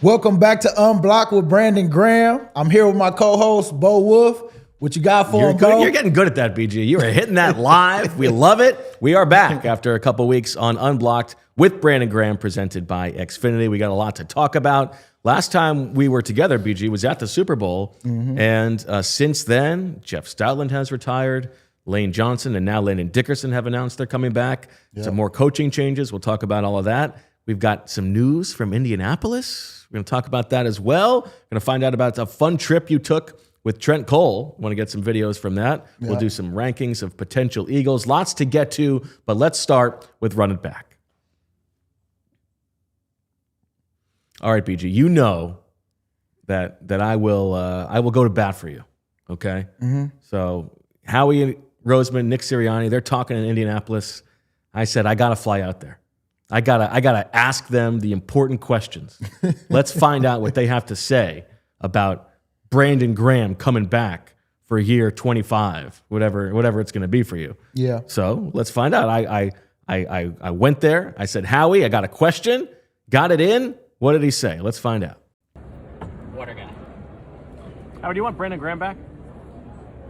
Welcome back to Unblocked with Brandon Graham. I'm here with my co-host, Bo Wolf. What you got for him, Bo? You're getting good at that, BG. You are hitting that live. We love it. We are back after a couple weeks on Unblocked with Brandon Graham, presented by Xfinity. We got a lot to talk about. Last time we were together, BG, was at the Super Bowl. And since then, Jeff Stoutland has retired. Lane Johnson and now Landon Dickerson have announced they're coming back. Some more coaching changes. We'll talk about all of that. We've got some news from Indianapolis. We're going to talk about that as well. We're going to find out about a fun trip you took with Trent Cole. Want to get some videos from that. We'll do some rankings of potential Eagles. Lots to get to, but let's start with Run It Back. All right, BG, you know that I will go to bat for you, okay? So Howie Roseman, Nick Sirianni, they're talking in Indianapolis. I said, I got to fly out there. I gotta ask them the important questions. Let's find out what they have to say about Brandon Graham coming back for year 25, whatever it's going to be for you. Yeah. So let's find out. I went there. I said, Howie, I got a question. Got it in. What did he say? Let's find out. Water guy. Howie, do you want Brandon Graham back?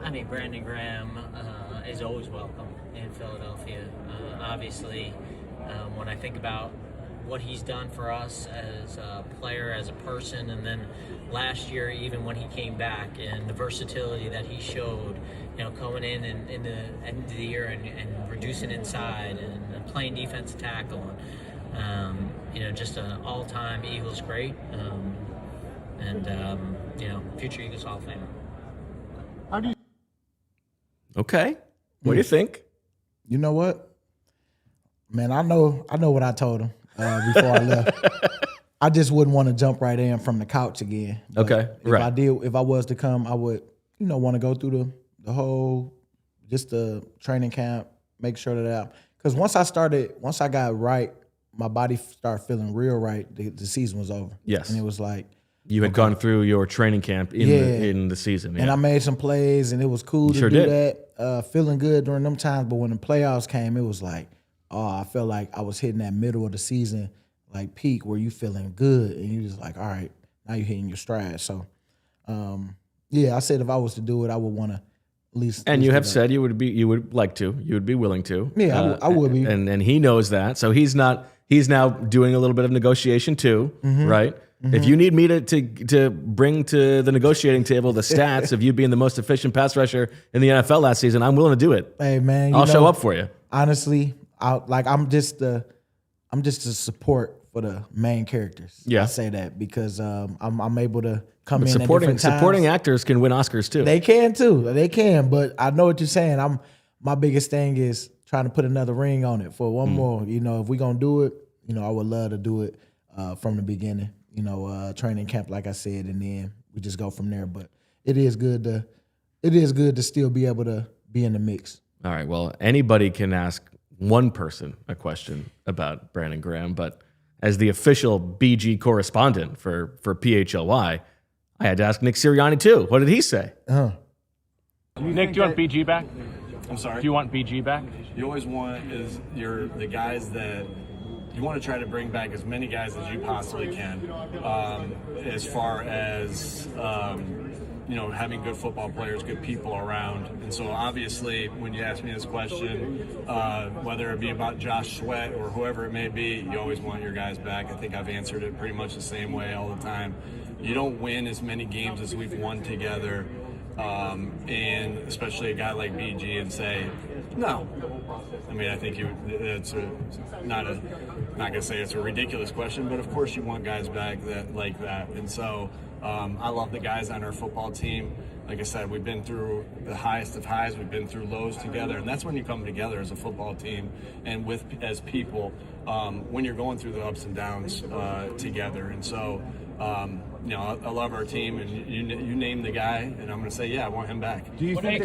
I mean, Brandon Graham is always welcome in Philadelphia. Obviously, when I think about what he's done for us as a player, as a person, and then last year, even when he came back, and the versatility that he showed, coming in the end of the year and reducing inside and playing defensive tackle, and just an all-time Eagles great, and future Eagles Hall of Famer. Okay. What do you think? You know what? Man, I know what I told him before I left. I just wouldn't want to jump right in from the couch again. But if I was to come, I would, want to go through the whole, just the training camp, make sure that because once I got right, my body started feeling real right. The season was over. Yes, and it was like you had gone through your training camp in the season, and I made some plays, and it was cool to do that. Feeling good during them times, but when the playoffs came, it was like, I felt like I was hitting that middle of the season, like peak, where you feeling good, and you just like, all right, now you're hitting your stride. So, I said if I was to do it, I would want to at least. And you have said you would be willing to. Yeah, I would be. And he knows that, so he's now doing a little bit of negotiation too, right? If you need me to bring to the negotiating table the stats of you being the most efficient pass rusher in the NFL last season, I'm willing to do it. Hey man, I'll show up for you. Honestly, I'm just the support for the main characters. Yeah, I say that because I'm able to come in supporting at different times. Supporting actors can win Oscars too. They can too. They can. But I know what you're saying. My biggest thing is trying to put another ring on it for one more. If we're gonna do it, I would love to do it from the beginning. Training camp, like I said, and then we just go from there. But it is good to still be able to be in the mix. All right. Well, anybody can ask one person a question about Brandon Graham, but as the official BG correspondent for PHLY, I had to ask Nick Sirianni too. What did he say? Nick, do you want BG back? I'm sorry? Do you want BG back? You always want the guys that you want to try to bring back as many guys as you possibly can, as far as having good football players, good people around. And so obviously when you ask me this question, whether it be about Josh Sweat or whoever it may be, you always want your guys back. I think I've answered it pretty much the same way all the time. You don't win as many games as we've won together, and especially a guy like BG, and say, no. I mean, I think it's not going to say it's a ridiculous question, but of course you want guys back like that. And so I love the guys on our football team. Like I said, we've been through the highest of highs. We've been through lows together, and that's when you come together as a football team and as people when you're going through the ups and downs together. And so, I love our team, and you name the guy, and I'm going to say, yeah, I want him back. Do you think?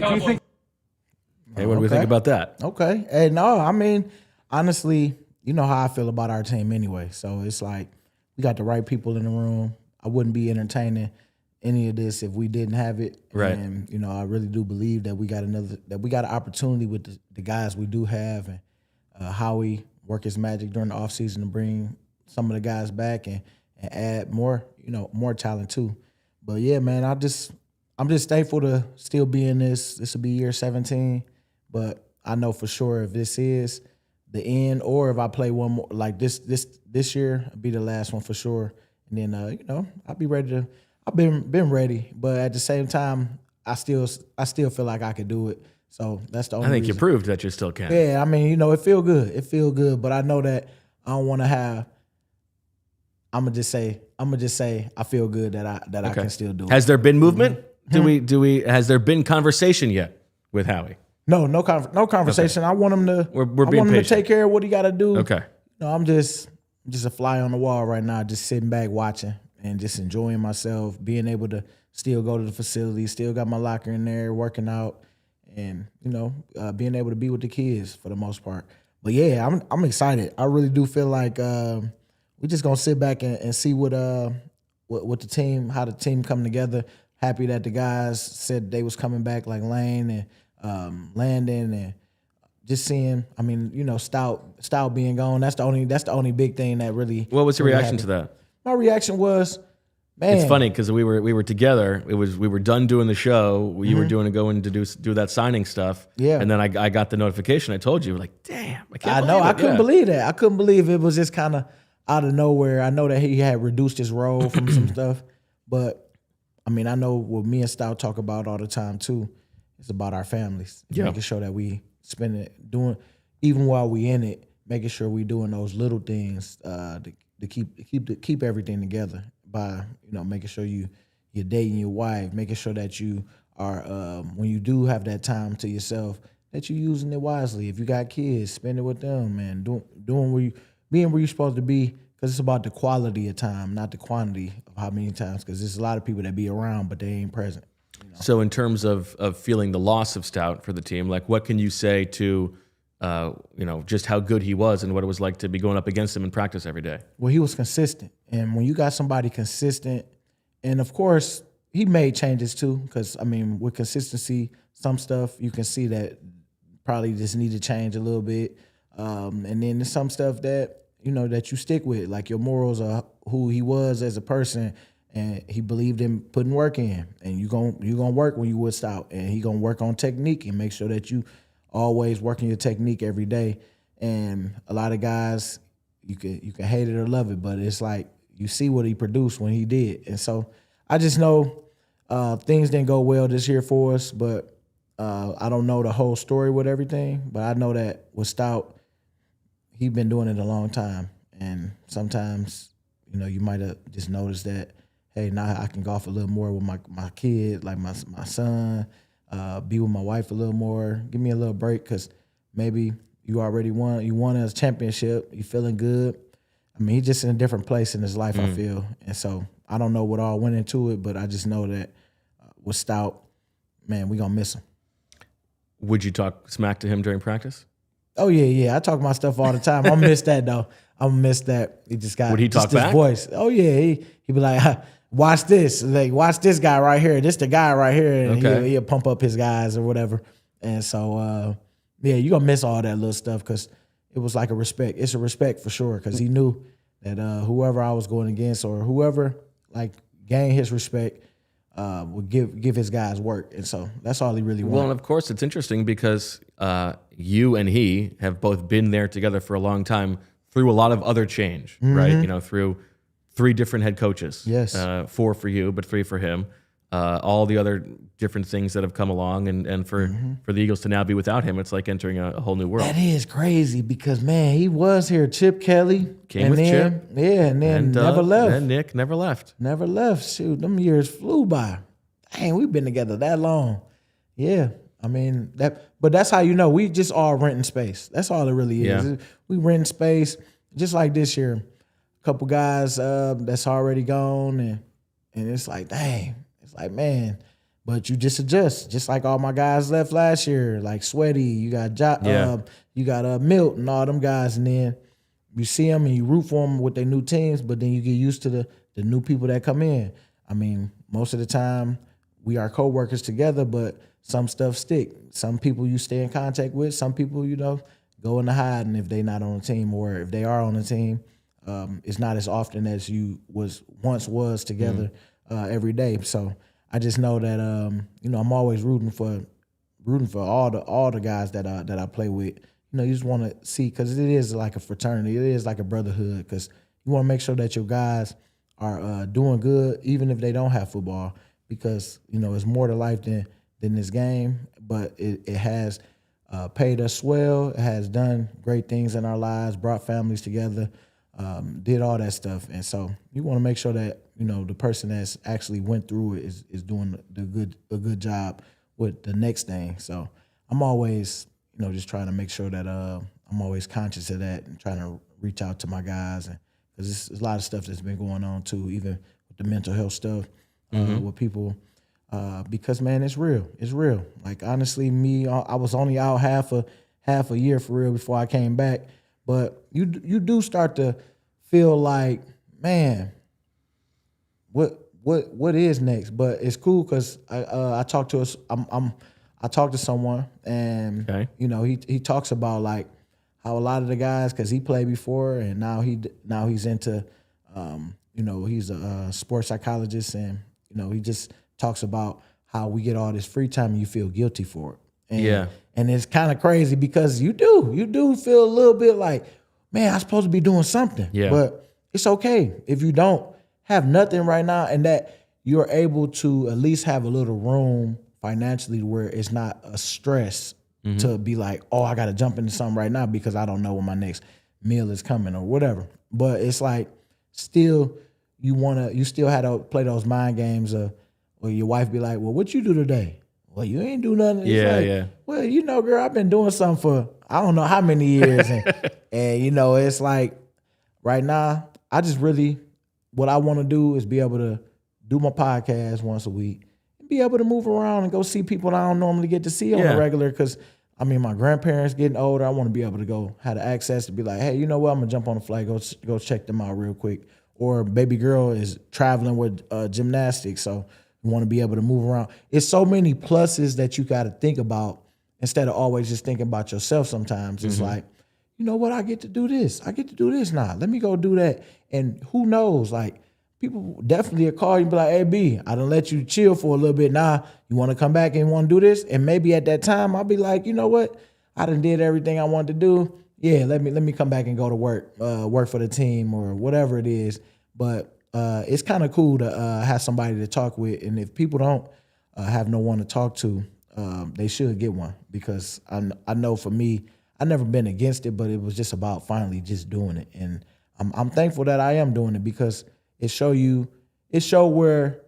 Hey, what do we think about that? Okay. Hey, no, I mean, honestly, you know how I feel about our team anyway. So it's like we got the right people in the room. I wouldn't be entertaining any of this if we didn't have it. Right. And, I really do believe that we got an opportunity with the guys we do have, and Howie work his magic during the offseason to bring some of the guys back and and add more, more talent too. But yeah, man, I'm just thankful to still be in this. This will be year 17, but I know for sure if this is the end, or if I play one more like this year, it'll be the last one for sure. And then I'll be ready to. I've been ready, but at the same time, I still feel like I could do it. So that's the only. I think reason. you proved that you still can. Yeah, I mean, it feel good. It feel good, but I know that I don't want to have. I'm gonna just say I feel good that I can still do it. Has there been movement? Has there been conversation yet with Howie? No conversation. Okay. I want him to. We're being patient. Him to take care of what he got to do. Okay. I'm just a fly on the wall right now, just sitting back watching and just enjoying myself, being able to still go to the facility, still got my locker in there, working out, and being able to be with the kids for the most part. But yeah, I'm excited. I really do feel like we're just gonna sit back and see what the team, how the team come together. Happy that the guys said they was coming back, like Lane and Landon, and just seeing. I mean, Stout being gone. That's the only big thing that really. What was your really reaction happened. to that? My reaction was, man. It's funny because we were together. We were done doing the show. You were going to do that signing stuff. Yeah. And then I got the notification. I told you, like, damn. I know. I couldn't believe that. I couldn't believe it was just kind of out of nowhere. I know that he had reduced his role from some stuff, but I mean, I know what me and Stout talk about all the time too. It's about our families. Yeah. Making sure that we spend it doing, even while we in it, making sure we doing those little things to keep everything together by making sure you're dating your wife, making sure that you are when you do have that time to yourself, that you're using it wisely. If you got kids, spend it with them, and being where you're supposed to be, because it's about the quality of time, not the quantity of how many times. Because there's a lot of people that be around but they ain't present. So in terms of feeling the loss of Stout for the team, like what can you say to just how good he was and what it was like to be going up against him in practice every day? Well, he was consistent. And when you got somebody consistent, and of course, he made changes too, because, I mean, with consistency, some stuff you can see that probably just need to change a little bit. And then there's some stuff that, that you stick with, like your morals are who he was as a person, and he believed in putting work in. And you gonna work when you with Stout, and he gonna work on technique and make sure that you always working your technique every day. And a lot of guys, you can hate it or love it, but it's like you see what he produced when he did. And so I just know things didn't go well this year for us, but I don't know the whole story with everything. But I know that with Stout, he's been doing it a long time. And sometimes, you might have just noticed that, hey, now I can golf a little more with my kid, like my son, be with my wife a little more, give me a little break, because maybe you already won a championship, you feeling good. I mean, he's just in a different place in his life, I feel. And so I don't know what all went into it, but I just know that with Stout, man, we going to miss him. Would you talk smack to him during practice? Oh, yeah. I talk my stuff all the time. I miss that, though. I miss that. He just got Would he talk this back? Voice. Oh, yeah. He be like, watch this. Like, watch this guy right here. This the guy right here. And Okay. he'll pump up his guys or whatever. And so, you're going to miss all that little stuff, because it was like a respect. It's a respect for sure, because he knew that whoever I was going against, or whoever, like, gained his respect, would give his guys work. And so that's all he really wanted. Well, and of course, it's interesting because you and he have both been there together for a long time through a lot of other change, right? Through 3 different head coaches. Yes. 4 for you, but 3 for him. All the other different things that have come along, and for the Eagles to now be without him, it's like entering a whole new world. That is crazy, because, man, he was here. Chip Kelly. Came with Chip. Yeah, and then never left. And Nick never left. Never left. Shoot, them years flew by. Dang, we've been together that long. Yeah, I mean, but that's how we just all renting space. That's all it really is. Yeah. We rent space, just like this year. A couple guys that's already gone, and it's like, dang. It's like, man, but you just adjust. Just like all my guys left last year, like Sweaty, you got you got Milt and all them guys, and then you see them and you root for them with their new teams, but then you get used to the new people that come in. I mean, most of the time we are co-workers together, but some stuff stick. Some people you stay in contact with, some people, go into hiding if they not on the team, or if they are on the team, it's not as often as you once was together every day. So I just know that I'm always rooting for all the guys that I play with. You just want to see, because it is like a fraternity, it is like a brotherhood, because you want to make sure that your guys are doing good, even if they don't have football, because it's more to life than this game. But it has paid us well. It has done great things in our lives, brought families together, did all that stuff. And so you want to make sure that the person that's actually went through it is doing a good job with the next thing. So I'm always just trying to make sure that I'm always conscious of that and trying to reach out to my guys, and because there's a lot of stuff that's been going on too, even with the mental health stuff with people. Because man, it's real. It's real. Like honestly, I was only out half a year for real before I came back. But you do start to feel like, man, what is next? But it's cool because I talked to I talked to someone, and he talks about like how a lot of the guys, because he played before and now he's into he's a sports psychologist, and he just talks about how we get all this free time and you feel guilty for it. And it's kind of crazy because you do feel a little bit like, man, I'm supposed to be doing something. Yeah. But it's okay if you don't have nothing right now, and that you're able to at least have a little room financially where it's not a stress to be like, oh, I got to jump into something right now because I don't know when my next meal is coming or whatever. But it's like still you still had to play those mind games of, or your wife be like, well, what you do today? Well, you ain't do nothing. It's well, girl, I've been doing something for I don't know how many years. And it's like right now, I just really, what I want to do is be able to do my podcast once a week and be able to move around and go see people that I don't normally get to see on a regular. Because, my grandparents getting older. I want to be able to have the access to be like, hey, you know what? I'm going to jump on the flight, go check them out real quick. Or baby girl is traveling with gymnastics, so you want to be able to move around. It's so many pluses that you got to think about instead of always just thinking about yourself sometimes. It's like, you know what? I get to do this. I get to do this now. Let me go do that. And who knows? Like, people definitely will call you and be like, hey, B, I done let you chill for a little bit. Now, you want to come back and want to do this? And maybe at that time, I'll be like, you know what? I done did everything I wanted to do. Yeah, let me come back and go to work for the team or whatever it is. But it's kind of cool to have somebody to talk with. And if people don't have no one to talk to, they should get one, because I know for me, I never been against it, but it was just about finally just doing it. And I'm thankful that I am doing it, because it show where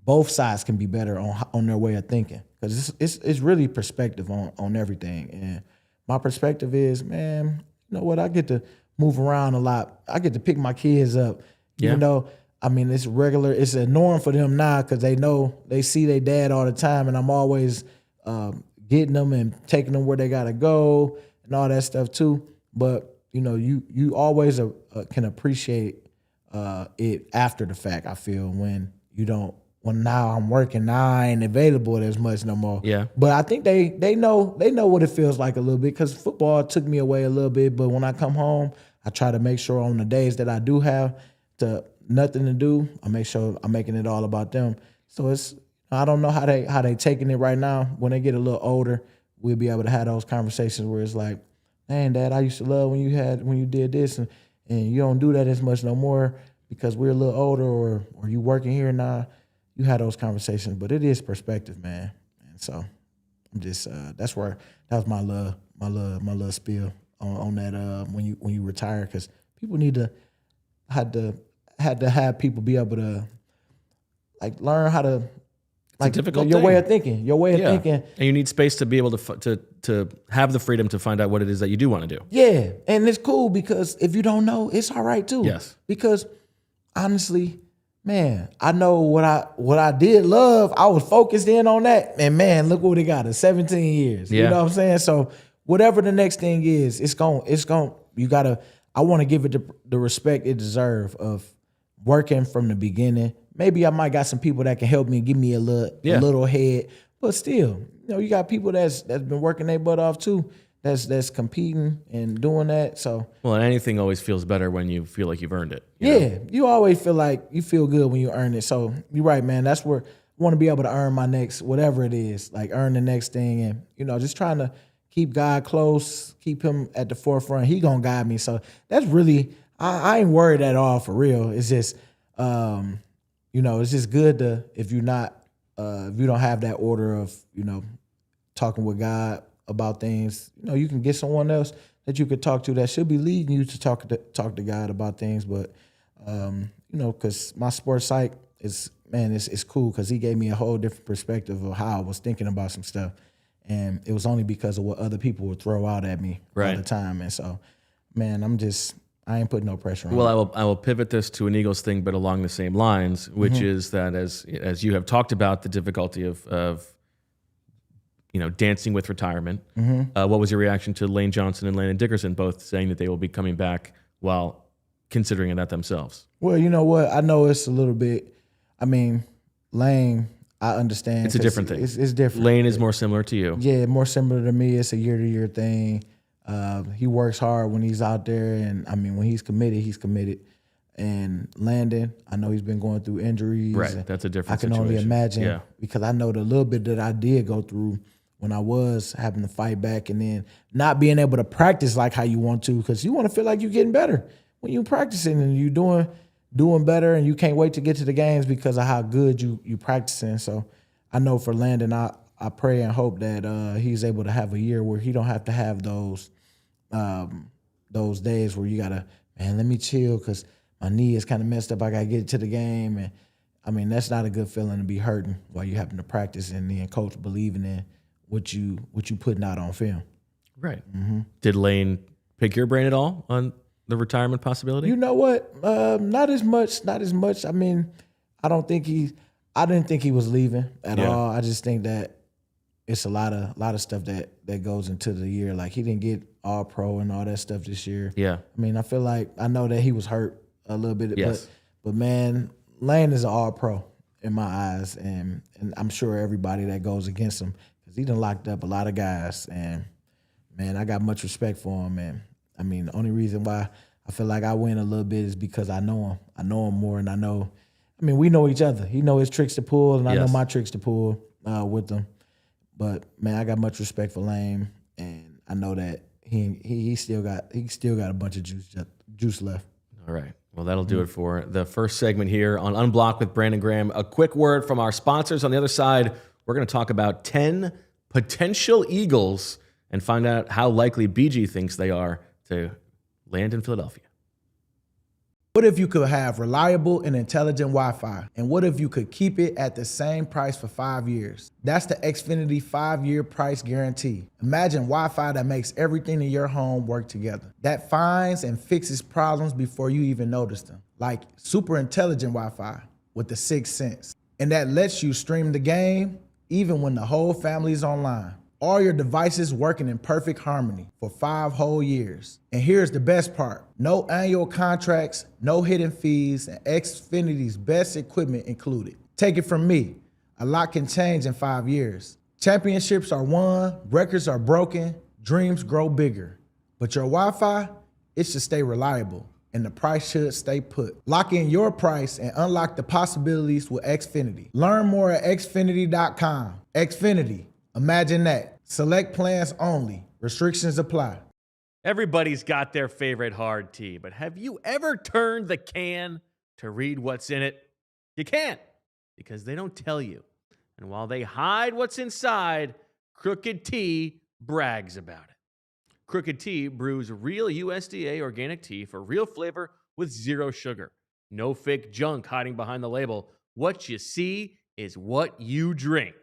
both sides can be better on their way of thinking, because it's really perspective on everything. And my perspective is, man, you know what? I get to move around a lot. I get to pick my kids up, even though, it's regular. It's a norm for them now because they see their dad all the time, and I'm always getting them and taking them where they got to go and all that stuff too. But, you always can appreciate it after the fact, I feel, when you don't. Well, now I'm working. Now I ain't available as much no more. Yeah. But I think they know what it feels like a little bit, because football took me away a little bit. But when I come home, I try to make sure on the days that I do have nothing to do, I make sure I'm making it all about them. So I don't know how they taking it right now. When they get a little older, we'll be able to have those conversations where it's like, man, Dad, I used to love when you did this, and you don't do that as much no more because we're a little older, or you working here now. You had those conversations, but it is perspective, man. And so I'm just that was my little spiel on that when you retire, because people had to have people be able to like learn how to like your way of thinking, and you need space to be able to have the freedom to find out what it is that you do want to do. Yeah, and it's cool, because if you don't know, it's all right too. Yes, because honestly, man, I know what I did love. I was focused in on that, and man, look what it got us, 17 years. Yeah. You know what I'm saying? So whatever the next thing is, it's going. You gotta. I want to give it the respect it deserves of working from the beginning. Maybe I might got some people that can help me, give me a little head, but still, you got people that's been working their butt off too. that's competing and doing that. So Well, and anything always feels better when you feel like you've earned it. You always feel like you feel good when you earn it. So you're right, man. That's where I want to be able to earn my next, whatever it is, like earn the next thing. And, just trying to keep God close, keep him at the forefront. He going to guide me. So that's really, I ain't worried at all for real. It's just, it's just good to, if you don't have that order of, talking with God about things, you can get someone else that you could talk to that should be leading you to talk to God about things. But, because my sports psych is, man, it's cool because he gave me a whole different perspective of how I was thinking about some stuff. And it was only because of what other people would throw out at me all the time. And so, man, I ain't putting no pressure on. Well, I will pivot this to an Eagles thing, but along the same lines, which is that as you have talked about the difficulty of dancing with retirement. What was your reaction to Lane Johnson and Landon Dickerson both saying that they will be coming back while considering that themselves? Well, you know what? I know it's a little bit. I mean, Lane, I understand. It's a different thing. It's different. Lane is more similar to you. Yeah, more similar to me. It's a year-to-year thing. He works hard when he's out there, and I mean, when he's committed, he's committed. And Landon, I know he's been going through injuries. Right, that's a different situation. I can only imagine because I know the little bit that I did go through when I was having to fight back and then not being able to practice like how you want to, because you want to feel like you're getting better when you're practicing and you're doing better, and you can't wait to get to the games because of how good you practicing. So I know for Landon, I pray and hope that he's able to have a year where he don't have to have those days where you gotta, man, let me chill because my knee is kind of messed up. I gotta get to the game, and I mean that's not a good feeling to be hurting while you having to practice and then coach believing in what you putting out on film. Right. Did Lane pick your brain at all on the retirement possibility? You know what? Not as much. I mean, I didn't think he was leaving at all. I just think that it's a lot of stuff that goes into the year. Like he didn't get all pro and all that stuff this year. Yeah. I mean, I know that he was hurt a little bit. Yes. But man, Lane is an all pro in my eyes, and I'm sure everybody that goes against him, because he done locked up a lot of guys, and man, I got much respect for him. And I mean, the only reason why I feel like I win a little bit is because I know him. I know him more, and I mean, we know each other. He know his tricks to pull, and I know my tricks to pull with him. But man, I got much respect for Lane, and I know that he still got a bunch of juice left. All right. Well, that'll do it for the first segment here on Unblocked with Brandon Graham. A quick word from our sponsors. On the other side, we're going to talk about 10 potential Eagles and find out how likely BG thinks they are to land in Philadelphia. What if you could have reliable and intelligent Wi-Fi? And what if you could keep it at the same price for 5 years? That's the Xfinity 5-year price guarantee. Imagine Wi-Fi that makes everything in your home work together. That finds and fixes problems before you even notice them. Like super intelligent Wi-Fi with the 6th sense. And that lets you stream the game even when the whole family is online. All your devices working in perfect harmony for 5 whole years. And here's the best part. No annual contracts, no hidden fees, and Xfinity's best equipment included. Take it from me, a lot can change in 5 years. Championships are won, records are broken, dreams grow bigger. But your Wi-Fi, it should stay reliable, and the price should stay put. Lock in your price and unlock the possibilities with Xfinity. Learn more at Xfinity.com. Xfinity, imagine that. Select plans only. Restrictions apply. Everybody's got their favorite hard tea, but have you ever turned the can to read what's in it? You can't, because they don't tell you. And while they hide what's inside, Crooked Tea brags about it. Crooked Tea brews real USDA organic tea for real flavor with 0 sugar. No fake junk hiding behind the label. What you see is what you drink.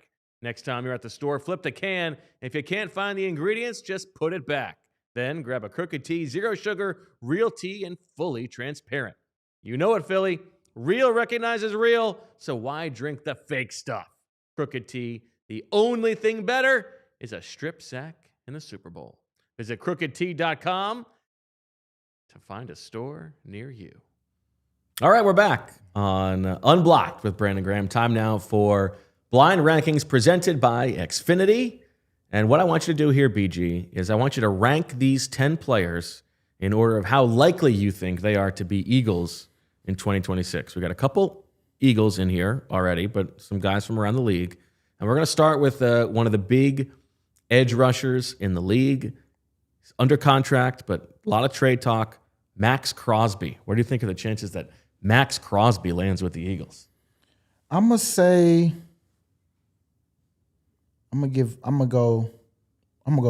Next time you're at the store, flip the can. If you can't find the ingredients, just put it back. Then grab a Crooked Tea, 0 sugar, real tea, and fully transparent. You know it, Philly. Real recognizes real, so why drink the fake stuff? Crooked Tea, the only thing better is a strip sack in the Super Bowl. Visit crookedtea.com to find a store near you. All right, we're back on Unblocked with Brandon Graham. Time now for Blind Rankings presented by Xfinity. And what I want you to do here, BG, is I want you to rank these 10 players in order of how likely you think they are to be Eagles in 2026. We got a couple Eagles in here already, but some guys from around the league. And we're going to start with one of the big edge rushers in the league. He's under contract, but a lot of trade talk. Max Crosby. What do you think of the chances that Max Crosby lands with the Eagles? I'm gonna say I'm gonna go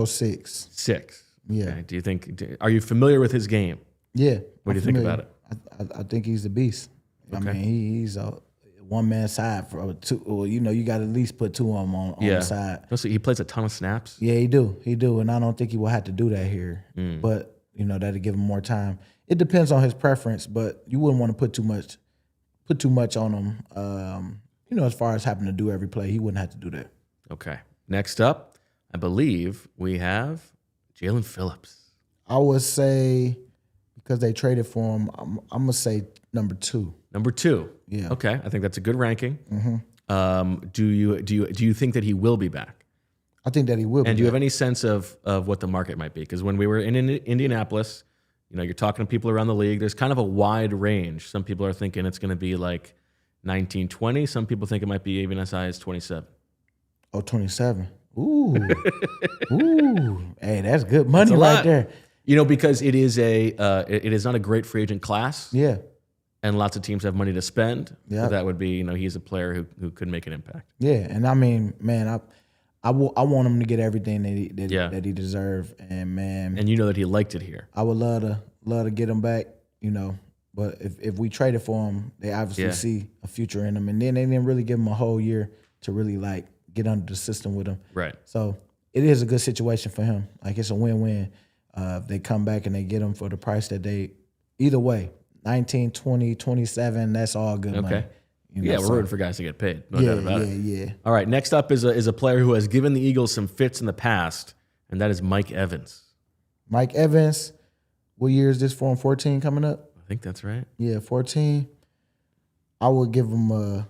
6. 6. Yeah. Okay. Do you think? Are you familiar with his game? Yeah. What do you think about it? I think he's a beast. Okay. I mean, he's a one-man side for 2. Well, you got to at least put 2 of them on the side. Also, he plays a ton of snaps. Yeah, he do, and I don't think he will have to do that here. But that'll give him more time. It depends on his preference, but you wouldn't want to put too much on him. As far as having to do every play, he wouldn't have to do that. Okay. Next up, I believe we have Jalen Phillips. I would say, because they traded for him, I'm gonna say number 2. Number 2. Yeah. Okay. I think that's a good ranking. Do you think that he will be back? I think that he will. And do you have any sense of what the market might be? Because when we were in Indianapolis, you're talking to people around the league. There's kind of a wide range. Some people are thinking it's going to be like 19, 20. Some people think it might be even as high as 27. Oh, 27. Ooh. Ooh. Hey, that's good money right there. Because it is not a great free agent class. Yeah. And lots of teams have money to spend. Yeah. So that would be, he's a player who could make an impact. Yeah. And I mean, man, I want him to get everything that he deserves. And man. And you know that he liked it here. I would love to get him back, But if we traded for him, they obviously see a future in him. And then they didn't really give him a whole year to really get under the system with him. Right. So it is a good situation for him. It's a win-win. If they come back and they get him for the price that either way, 19, 20, 27, that's all good money. We're rooting for guys to get paid. No doubt about it. Yeah. All right, next up is a player who has given the Eagles some fits in the past, and that is Mike Evans. Mike Evans, what year is this for him? 14 coming up? I think that's right. Yeah, 14. I would give him I'm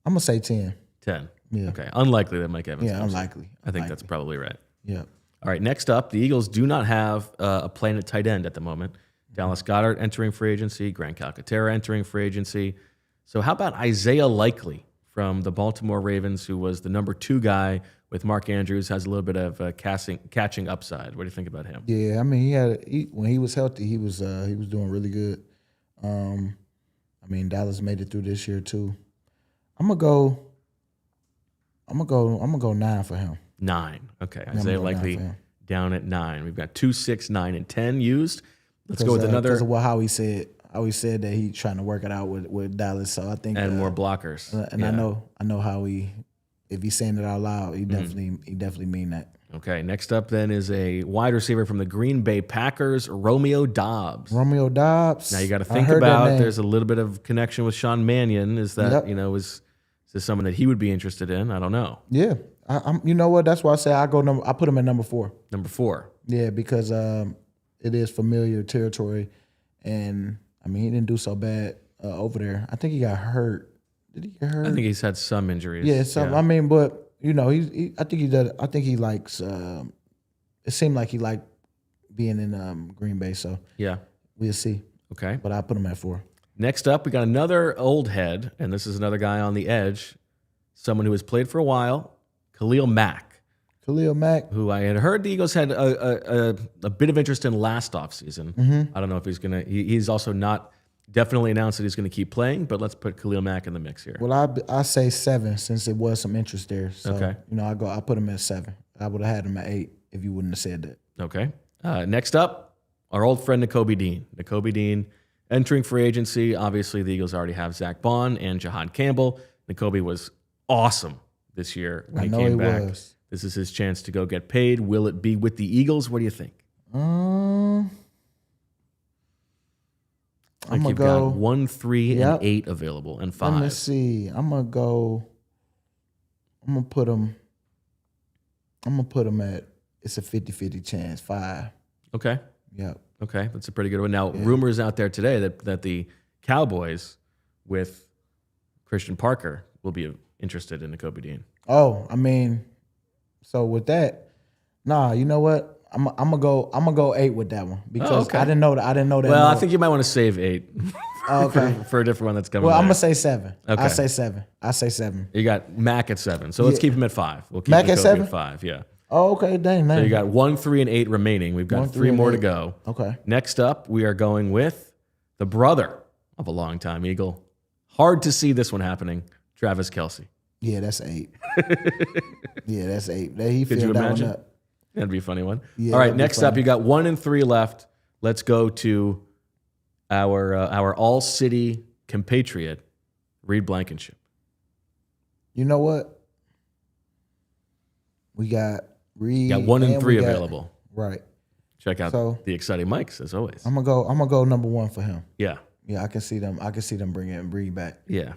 going to say 10. 10. Yeah. Okay, unlikely that Mike Evans. Yeah, unlikely. I think that's probably right. Yeah. All right, next up, the Eagles do not have a plan at tight end at the moment. Dallas Goedert entering free agency, Grant Calcaterra entering free agency. So how about Isaiah Likely from the Baltimore Ravens, who was the number 2 guy with Mark Andrews, has a little bit of catching upside. What do you think about him? Yeah, I mean, when he was healthy, he was doing really good. Dallas made it through this year too. I'm gonna go 9 for him. 9. Okay, Isaiah Likely down at 9. We've got 2, 6, 9, and 10 used. Let's go with another. Because of what Howie said. Howie said that he's trying to work it out with Dallas. So I think more blockers. I know Howie. If he's saying it out loud, he definitely mean that. Okay, next up then is a wide receiver from the Green Bay Packers, Romeo Doubs. Romeo Doubs. Now you got to think about. There's a little bit of connection with Sean Mannion. Is that is this someone that he would be interested in? I don't know. Yeah, I'm. You know what? That's why I say I put him at number 4. Number 4. Yeah, because it is familiar territory, and he didn't do so bad over there. I think he got hurt. Did he get hurt? I think he's had some injuries. Yeah, some. Yeah. But I think he does. I think he likes. It seemed like he liked being in Green Bay. So yeah, we'll see. Okay, but I put him at 4. Next up, we got another old head, and this is another guy on the edge, someone who has played for a while, Khalil Mack. Khalil Mack, who I had heard the Eagles had a bit of interest in last offseason. I don't know if he's going to. He's also not definitely announced that he's going to keep playing, but let's put Khalil Mack in the mix here. Well, I say 7 since it was some interest there. So, okay. I put him at 7. I would have had him at 8 if you wouldn't have said that. Okay. Next up, our old friend Nakobe Dean. Nakobe Dean entering free agency. Obviously, the Eagles already have Zach Bond and Jahan Campbell. Nakobe was awesome this year when he came back. This is his chance to go get paid. Will it be with the Eagles? What do you think? You've got 1, 3, and 8 available, and 5. Let me see. I'm gonna put him at. It's a 50-50 chance. 5. Okay. Yep. Okay, that's a pretty good one. Now, rumors out there today that the Cowboys with Christian Parker will be interested in Nakobe Dean. Oh, So with that, you know what? I'm gonna go 8 with that one because okay. I didn't know that. Well, I think you might want to save 8 for a different one that's coming. Well, back. I'm gonna say 7. Okay. I say 7. You got Mac at 7, so let's keep him at 5. We'll keep Mac at Jacoby 7? at 5. Yeah. Oh, okay, dang. So you got 1, 3, and 8 remaining. We've got 1, 3 3, more to and 8. go. Okay. Next up, we are going with the brother of a longtime Eagle. Hard to see this one happening. Travis Kelce. Yeah, that's 8. Yeah, that's 8. He Could you filled that imagine? one up. That'd be a funny one. Yeah, all right, that'd be next up, funny. you got 1 and 3 left. Let's go to our all-city compatriot, Reed Blankenship. You know what? We got Reed. You got 1 and 3 we got- available. Right. Check out the exciting mics as always. I'm gonna go number 1 for him. Yeah. Yeah, I can see them bringing Reed back. Yeah.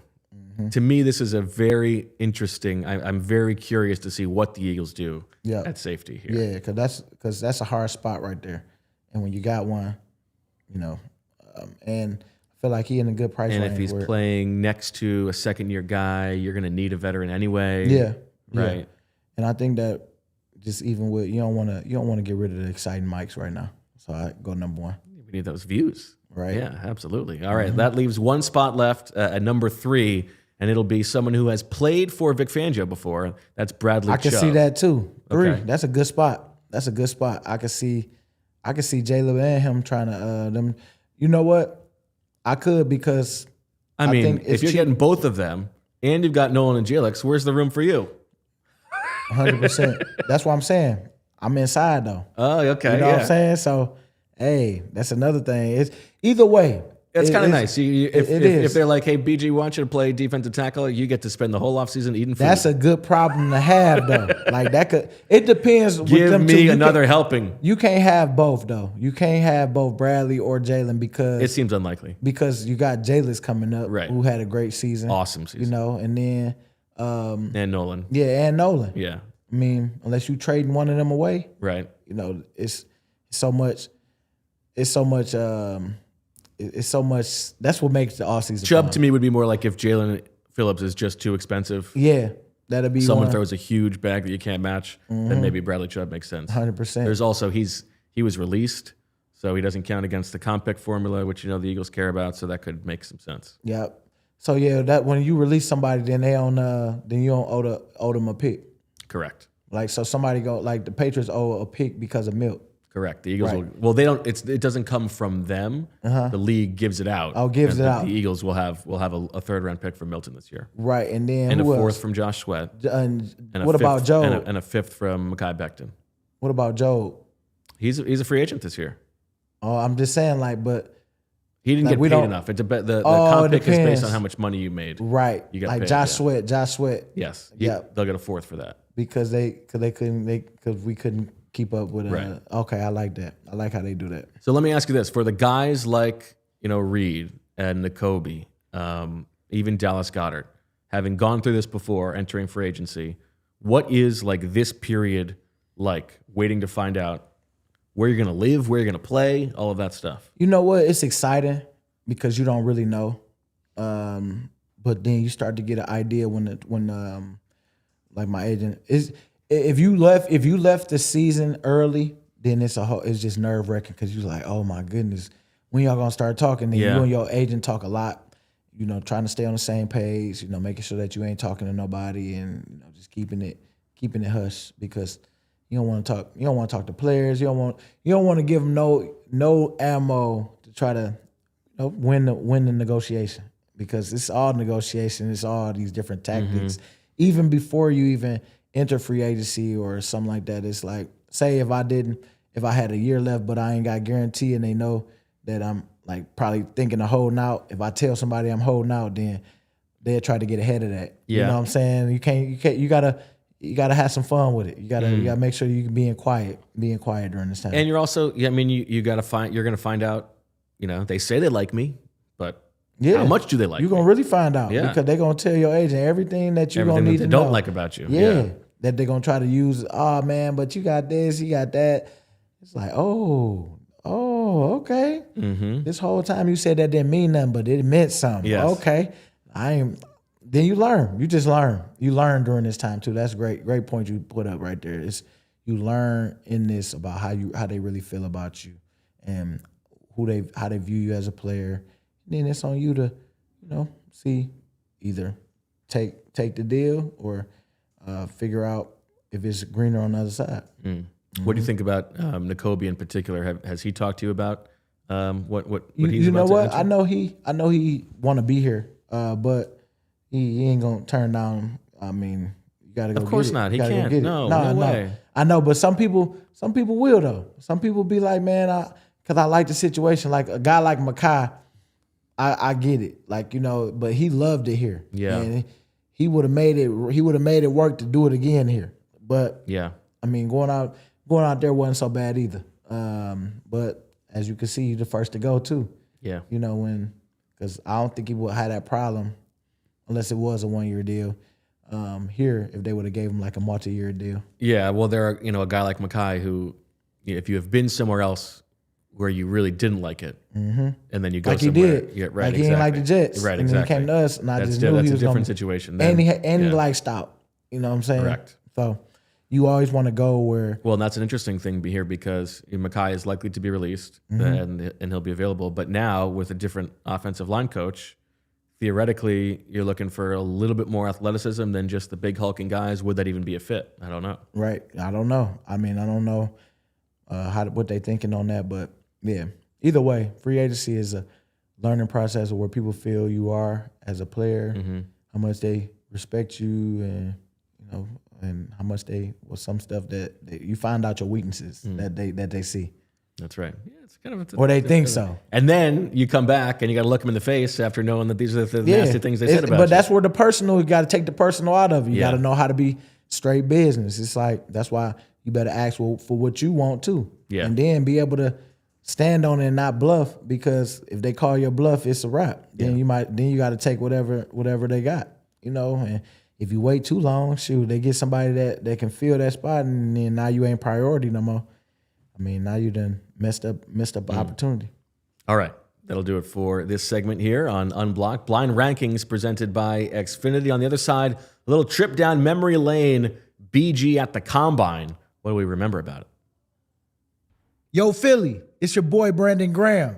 To me, this is a very interesting. I'm very curious to see what the Eagles do at safety here. Yeah, because that's a hard spot right there, and when you got one, and I feel like he in a good price And range. if he's playing next to a second-year guy, you're going to need a veteran anyway. Yeah, right. Yeah. And I think that just even with you don't want to get rid of the exciting mics right now. So I go number 1. We need those views. Right. Yeah, absolutely. All right, that leaves 1 spot left at number 3, and it'll be someone who has played for Vic Fangio before. That's Bradley Chubb. I can see that too. 3. Okay. That's a good spot. I can see Jalen and him trying to them. You know what? I could because I mean, think if you're getting both of them and you've got Nolan and Jalix, where's the room for you? 100%. That's what I'm saying. I'm inside though. Oh, okay. You know what I'm saying? So, hey, that's another thing. It's either way. It's kind of nice. If they're like, hey, BG, we want you to play defensive tackle, you get to spend the whole offseason eating food. That's a good problem to have, though. Like that could. It depends. Give with them me two. another helping. You can't have both, though. You can't have both Bradley or Jalen It seems unlikely. because you got Jalen's coming up, Right. who had a great season, Awesome season. and then And Nolan. and Nolan. Yeah. I mean, unless you trading one of them away, Right. it's so much. It's so much. It's so much. That's what makes the offseason Chubb fun. to me would be more like if Jalen Phillips is just too expensive. Yeah, that'll be Someone one. throws a huge bag that you can't match, then maybe Bradley Chubb makes sense. 100%. There's also he was released, so he doesn't count against the comp pick formula, which the Eagles care about. So that could make some sense. Yep. So yeah, that when you release somebody, then they don't. Then you don't owe them a pick. Correct. Like so, somebody go like the Patriots owe a pick because of milk. Correct. The Eagles Right. will. Well, they don't. It doesn't come from them. The league gives it out. Oh, gives and it out. The Eagles will have a third round pick from Milton this year, Right, and then and a who fourth else? from Josh Sweat. And And a what fifth, about Joe? And a fifth from Mekhi Becton. What about Joe? He's a free agent this year. Oh, I'm just saying, like, but He didn't Like, get we paid don't- enough. The Oh, comp it pick is based depends. on how much money you made. right, You got like paid, Josh Sweat, Yes. Yeah. They'll get a fourth for that. because we couldn't keep up with. Right. Okay, I like that. I like how they do that. So let me ask you this: for the guys like Reed and N'Kobe, even Dallas Goedert, having gone through this before, entering free agency, what is like this period like? Waiting to find out where you're going to live, where you're going to play, all of that stuff. You know what? It's exciting because you don't really know, but then you start to get an idea when like my agent is. If you left the season early, then it's just nerve wracking because you're like, oh my goodness, when y'all gonna start talking? Then Yeah. you and your agent talk a lot, trying to stay on the same page, making sure that you ain't talking to nobody and just keeping it hush because you don't want to talk. You don't want to talk to players. You don't want to give them no ammo to try to win the negotiation because it's all negotiation. It's all these different tactics. Even before you even enter free agency or something like that, it's like, say if I had a year left but I ain't got guarantee and they know that I'm like probably thinking of holding out. If I tell somebody I'm holding out, then they'll try to get ahead of that. Yeah. You know what I'm saying? You gotta have some fun with it. You gotta make sure you can being quiet during this time. And you're also, you got to you're going to find out, they say they like me, but how much do they like You're me? gonna really find out because they're gonna tell your agent everything that you're Everything gonna need that to they know. don't like about you. Yeah. That they're gonna try to use, oh man, but you got this, you got that. It's like, oh, okay. Mm-hmm. This whole time you said that didn't mean nothing, but it meant something. Yes. Okay. then you learn. You just learn. You learn during this time too. That's great. Great point you put up right there. It's you learn in this about how they really feel about you and how they view you as a player. And then it's on you to, see either take the deal or figure out if it's greener on the other side. What do you think about Nakobe in particular? Has he talked to you about what he's you know about what? to enter? I know he want to be here, but he ain't gonna turn down. I mean, you gotta go. Of course get it. not. He You gotta go can't. get it. No way. I know, but some people will though. Some people be like, man, because I like the situation. Like a guy like Makai, I get it. Like but he loved it here. Yeah. And he would have made it. He would have made it work to do it again here. But Yeah. I mean, going out there wasn't so bad either. But as you can see, you're the first to go too. Yeah. Because I don't think he would have that problem unless it was a 1-year deal. Here, if they would have gave him like a multi-year deal. Yeah. Well, there are a guy like Makai who, if you have been somewhere else where you really didn't like it, and then you go Like he somewhere, did. yeah, right? Like he exactly. didn't like the Jets. Right. And then Exactly. he came to us, and I That's just knew he was a different gonna, situation. And he yeah. liked Stout. You know what I'm saying? Correct. So you always want to go where. Well, and that's an interesting thing here because Makai is likely to be released and he'll be available. But now with a different offensive line coach, theoretically, you're looking for a little bit more athleticism than just the big hulking guys. Would that even be a fit? I don't know. Right. I don't know. I mean, I don't know what they thinking on that, but yeah. Either way, free agency is a learning process of where people feel you are as a player, how much they respect you, and and how much some stuff that you find out your weaknesses that they see. That's right. Yeah, it's kind of Or they think so. And then you come back and you got to look them in the face after knowing that these are the nasty things they said about you. But that's where the personal, you got to take the personal out of it. You Yeah. got to know how to be straight business. It's like, that's why you better ask for what you want too. Yeah. And then be able to stand on it and not bluff, because if they call your bluff, it's a wrap. Then you got to take whatever they got, and if you wait too long, shoot, they get somebody that can fill that spot, and then now you ain't priority no more. I mean, now you done messed up opportunity. All right. That'll do it for this segment here on Unblocked. Blind Rankings presented by Xfinity. On the other side, a little trip down memory lane, BG at the Combine. What do we remember about it? Yo, Philly, it's your boy Brandon Graham.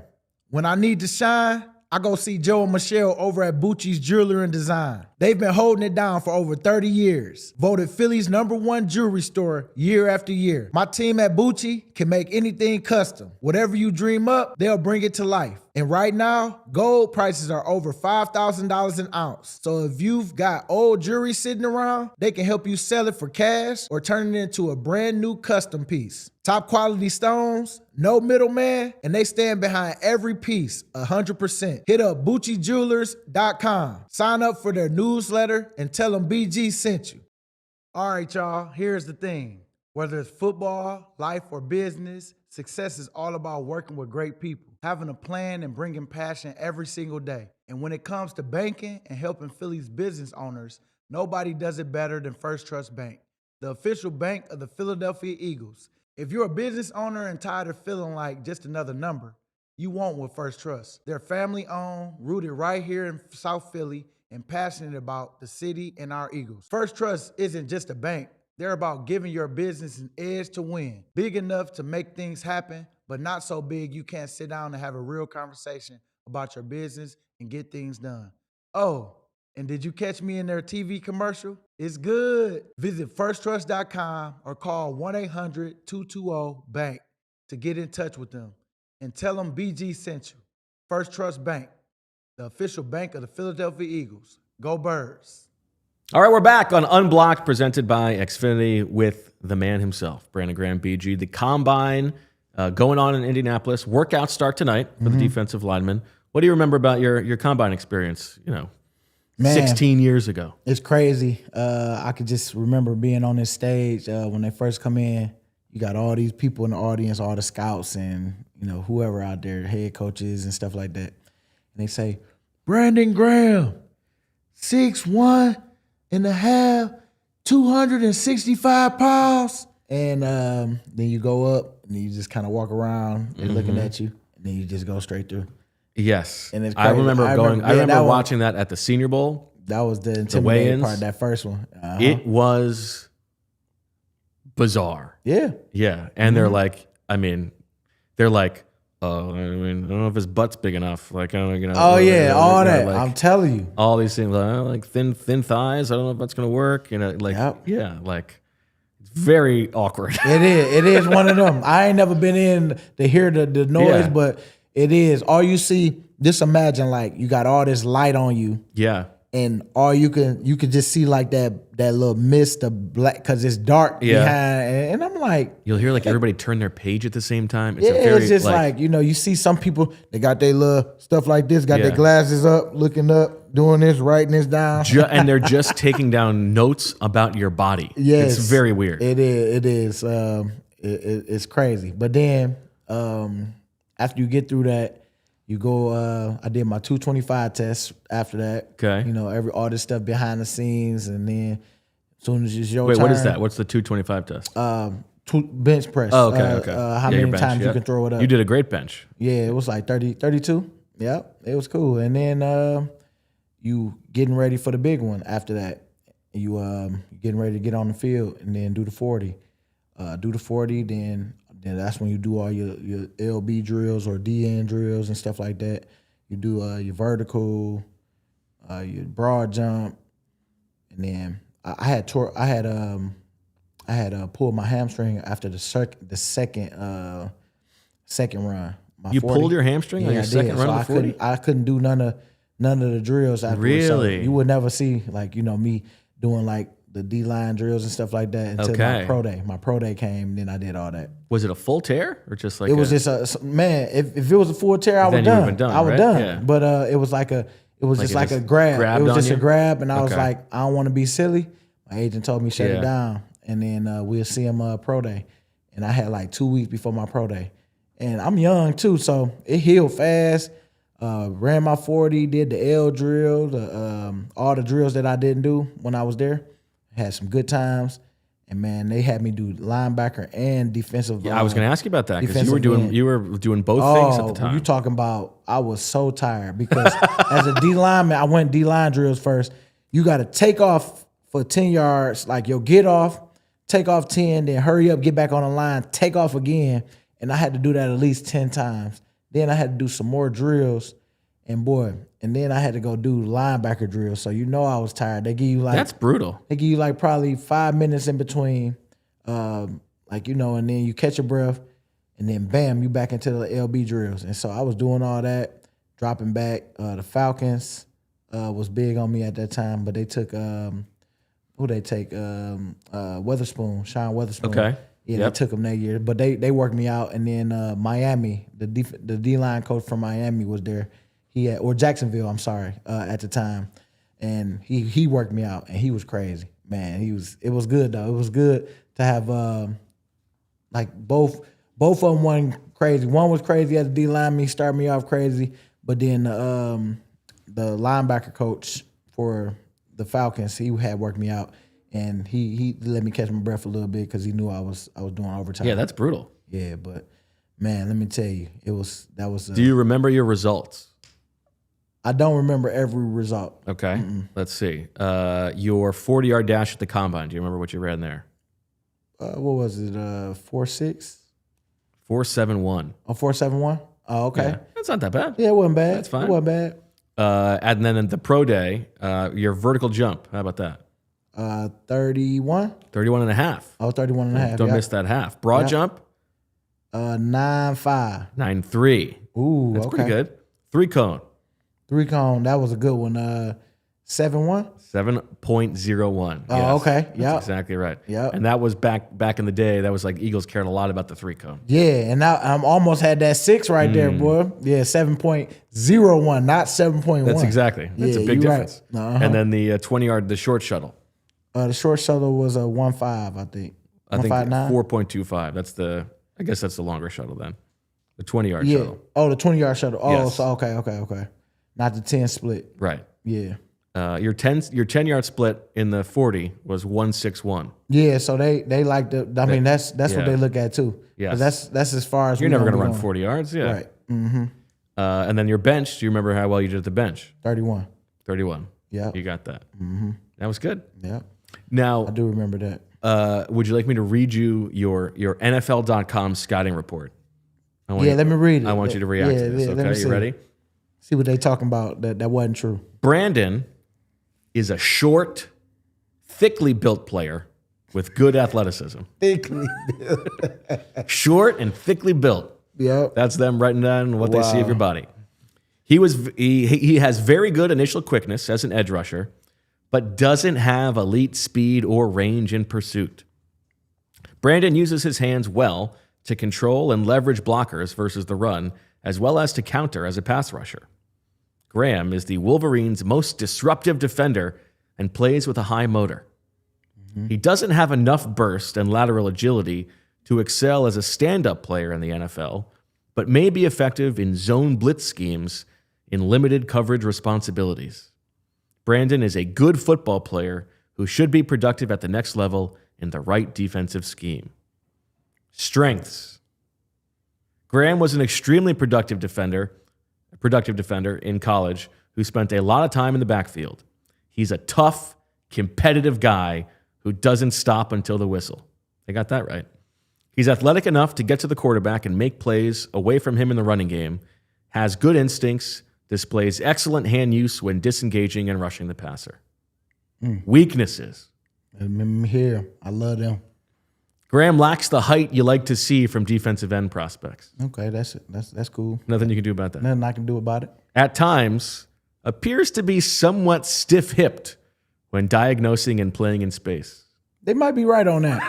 When I need to shine, I go see Joe and Michelle over at Bucci's Jewelry and Design. They've been holding it down for over 30 years. Voted Philly's #1 jewelry store year after year. My team at Bucci can make anything custom. Whatever you dream up, they'll bring it to life. And right now, gold prices are over $5,000 an ounce. So if you've got old jewelry sitting around, they can help you sell it for cash or turn it into a brand new custom piece. Top quality stones, no middleman, and they stand behind every piece 100%. Hit up BucciJewelers.com. Sign up for their newsletter and tell them BG sent you. All right, y'all, here's the thing. Whether it's football, life, or business, success is all about working with great people, having a plan and bringing passion every single day. And when it comes to banking and helping Philly's business owners, nobody does it better than Firstrust Bank, the official bank of the Philadelphia Eagles. If you're a business owner and tired of feeling like just another number, you want with Firstrust. They're family-owned, rooted right here in South Philly, and passionate about the city and our Eagles. Firstrust isn't just a bank. They're about giving your business an edge to win. Big enough to make things happen, but not so big you can't sit down and have a real conversation about your business and get things done. Oh, and did you catch me in their TV commercial? It's good. Visit firstrust.com or call 1-800-220-BANK to get in touch with them and tell them BG sent you. Firstrust Bank, the official bank of the Philadelphia Eagles. Go Birds. All right, we're back on Unblocked, presented by Xfinity with the man himself, Brandon Graham, BG. The Combine going on in Indianapolis. Workouts start tonight for the defensive linemen. What do you remember about your Combine experience, 16 years ago? It's crazy. I could just remember being on this stage when they first come in. You got all these people in the audience, all the scouts and, whoever out there, head coaches and stuff like that. And they say, Brandon Graham, 6'1" and a half, 265 pounds. And then you go up and you just kind of walk around. They're looking at you, and then you just go straight through. Yes. And it's I crazy. remember I remember watching that at the Senior Bowl. That was the intimidating weigh-ins. part. That first one. It was bizarre. Yeah. Yeah. And they're like, I don't know if his butt's big enough. Like, I don't know. Oh yeah, all that. Like, I'm telling you. all these things, like thin thighs. I don't know if that's gonna work. Yeah, like it's very awkward. It is one of them. I ain't never been in to hear the noise, but it is. All you see, just imagine like you got all this light on you. Yeah. And all you can just see like that little mist of black because it's dark behind, and I'm like, you'll hear like everybody turn their page at the same time. It's just like you see some people, they got their little stuff like this, got their glasses up, looking up, doing this, writing this down, and they're just taking down notes about your body. Yes, it's very weird. It is. It's crazy. But then after you get through that. You go. I did my 225 test after that. Okay. All this stuff behind the scenes, and then as soon as it's your turn. Wait, what is that? What's the 225 test? Bench press. Oh, okay. How many times you can throw it up? You did a great bench. Yeah, it was like 32. Yep, it was cool. And then you getting ready for the big one after that. You getting ready to get on the field and then do the 40. Do the 40, then that's when you do all your LB drills or DN drills and stuff like that. You do your vertical, your broad jump, and then I had pulled my hamstring after the second run. You 40. Pulled your hamstring on your second run of the 40? I couldn't do none of the drills after. Really? So you would never see me doing like the D-line drills and stuff like that until my pro day. My pro day came, then I did all that. Was it a full tear or just like it was just if it was a full tear, I was done. I was done. Yeah. But it was like a grab. It was just a grab, and I was like, I don't want to be silly. My agent told me shut it down, and then we'll see him pro day. And I had like 2 weeks before my pro day, and I'm young too, so it healed fast. Ran my 40, did the L drill, all the drills that I didn't do when I was there. Had some good times, and man, they had me do linebacker and defensive. Yeah, I was going to ask you about that because you were doing both things at the time. You talking about? I was so tired because as a D lineman, I went D line drills first. You got to take off for 10 yards, like you'll get off, take off 10, then hurry up, get back on the line, take off again, and I had to do that at least 10 times. Then I had to do some more drills, and then I had to go do linebacker drills. So I was tired. They give you like that's brutal. They give you like probably 5 minutes in between, and then you catch your breath, and then bam, you back into the LB drills. And so I was doing all that, dropping back. The Falcons was big on me at that time, but they took Weatherspoon, Sean Weatherspoon. Okay. Yeah, They took him that year, but they worked me out. And then Miami, the D-line coach from Miami was there. Or Jacksonville, I'm sorry, at the time, and he worked me out, and he was crazy, man. It was good though. It was good to have like both of them went crazy. One was crazy as a D lineman, started me off crazy, but then the linebacker coach for the Falcons, he had worked me out, and he let me catch my breath a little bit because he knew I was doing overtime. Yeah, that's brutal. Yeah, but man, let me tell you, that was. Do you remember your results? I don't remember every result. Okay, Let's see. Your 40-yard dash at the combine. Do you remember what you ran there? What was it? 4.6? 4.71. Oh, 4.71? Oh, okay. Yeah, that's not that bad. Yeah, it wasn't bad. That's fine. It wasn't bad. And then at the pro day, your vertical jump. How about that? 31. 31 and a half. Oh, 31 and a half. Don't miss that half. Broad jump? 9.5. 9.3. Ooh, that's pretty good. 3 cone. 3 cone. That was a good one. 7.1. 7.01. Oh, yes. okay. That's Yep. exactly right. Yep. And that was back in the day. That was like Eagles cared a lot about the 3 cone. Yeah, and I almost had that 6 right there, boy. Yeah, 7.01, not 7.1. That's exactly. That's a big difference. Right. And then the 20-yard, the short shuttle. The short shuttle was a 1.5, I think. 1.59. 4.25. I guess that's the longer shuttle then. The 20-yard shuttle. Oh, the 20-yard shuttle. Oh, yes. So okay. Not the 10 split. Right. Yeah. Your 10-yard split in the 40 was 1.61. Yeah, so they like the. I mean, that's what they look at too. Yeah. That's as far as you're never going to run 40 yards. Yeah. Right. Mm-hmm. And then your bench. Do you remember how well you did at the bench? 31. 31. Yeah. You got that. Mm-hmm. That was good. Yeah. Now, I do remember that. would you like me to read you your NFL.com scouting report? Let me read it. I want you to react to this, okay? You ready? See what they talking about that wasn't true. Brandon is a short, thickly built player with good athleticism. Thickly built. Short and thickly built. Yep. That's them writing down what they see of your body. He has very good initial quickness as an edge rusher, but doesn't have elite speed or range in pursuit. Brandon uses his hands well to control and leverage blockers versus the run, as well as to counter as a pass rusher. Graham is the Wolverines' most disruptive defender and plays with a high motor. Mm-hmm. He doesn't have enough burst and lateral agility to excel as a stand-up player in the NFL, but may be effective in zone blitz schemes in limited coverage responsibilities. Brandon is a good football player who should be productive at the next level in the right defensive scheme. Strengths. Graham was an extremely productive defender in college who spent a lot of time in the backfield. He's a tough, competitive guy who doesn't stop until the whistle. They got that right. He's athletic enough to get to the quarterback and make plays away from him in the running game, has good instincts, displays excellent hand use when disengaging and rushing the passer. Weaknesses. I'm here. I love them. Graham lacks the height you like to see from defensive end prospects. Okay, that's cool. Nothing you can do about that. Nothing I can do about it. At times, appears to be somewhat stiff-hipped when diagnosing and playing in space. They might be right on that.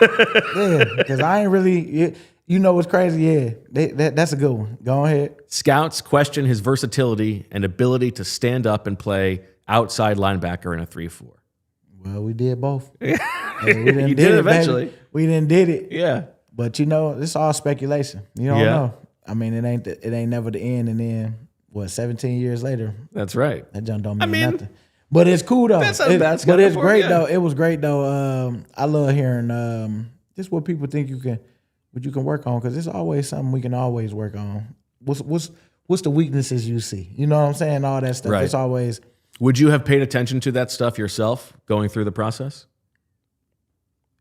Yeah, because I ain't really, you know what's crazy? Yeah, that's a good one. Go ahead. Scouts question his versatility and ability to stand up and play outside linebacker in a 3-4. Well, we did both. You did it eventually. Baby. We didn't did it. Yeah. But it's all speculation. You don't know. I mean, it ain't never the end. And then 17 years later? That's right. That junk don't mean nothing. But it's cool though. But it's great though. It was great though. I love hearing just what people think you can work on, because it's always something we can always work on. What's the weaknesses you see? You know what I'm saying? All that stuff. Right. It's always. Would you have paid attention to that stuff yourself going through the process?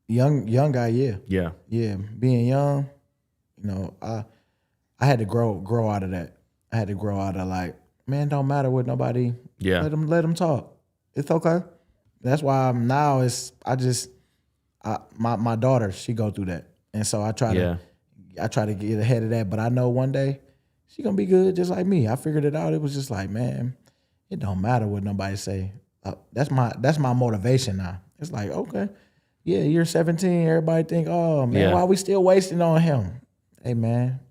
Young guy, yeah. Yeah. Being young, I had to grow out of that. I had to grow out of like, man, don't matter what nobody. Yeah. Let them talk. It's okay. That's why now my daughter, she go through that, and so I try to get ahead of that. But I know one day she gonna be good just like me. I figured it out. It was just like, man, it don't matter what nobody say. That's my motivation now. It's like, okay, yeah, you're 17. Everybody think, oh man, why are we still wasting on him? Hey man,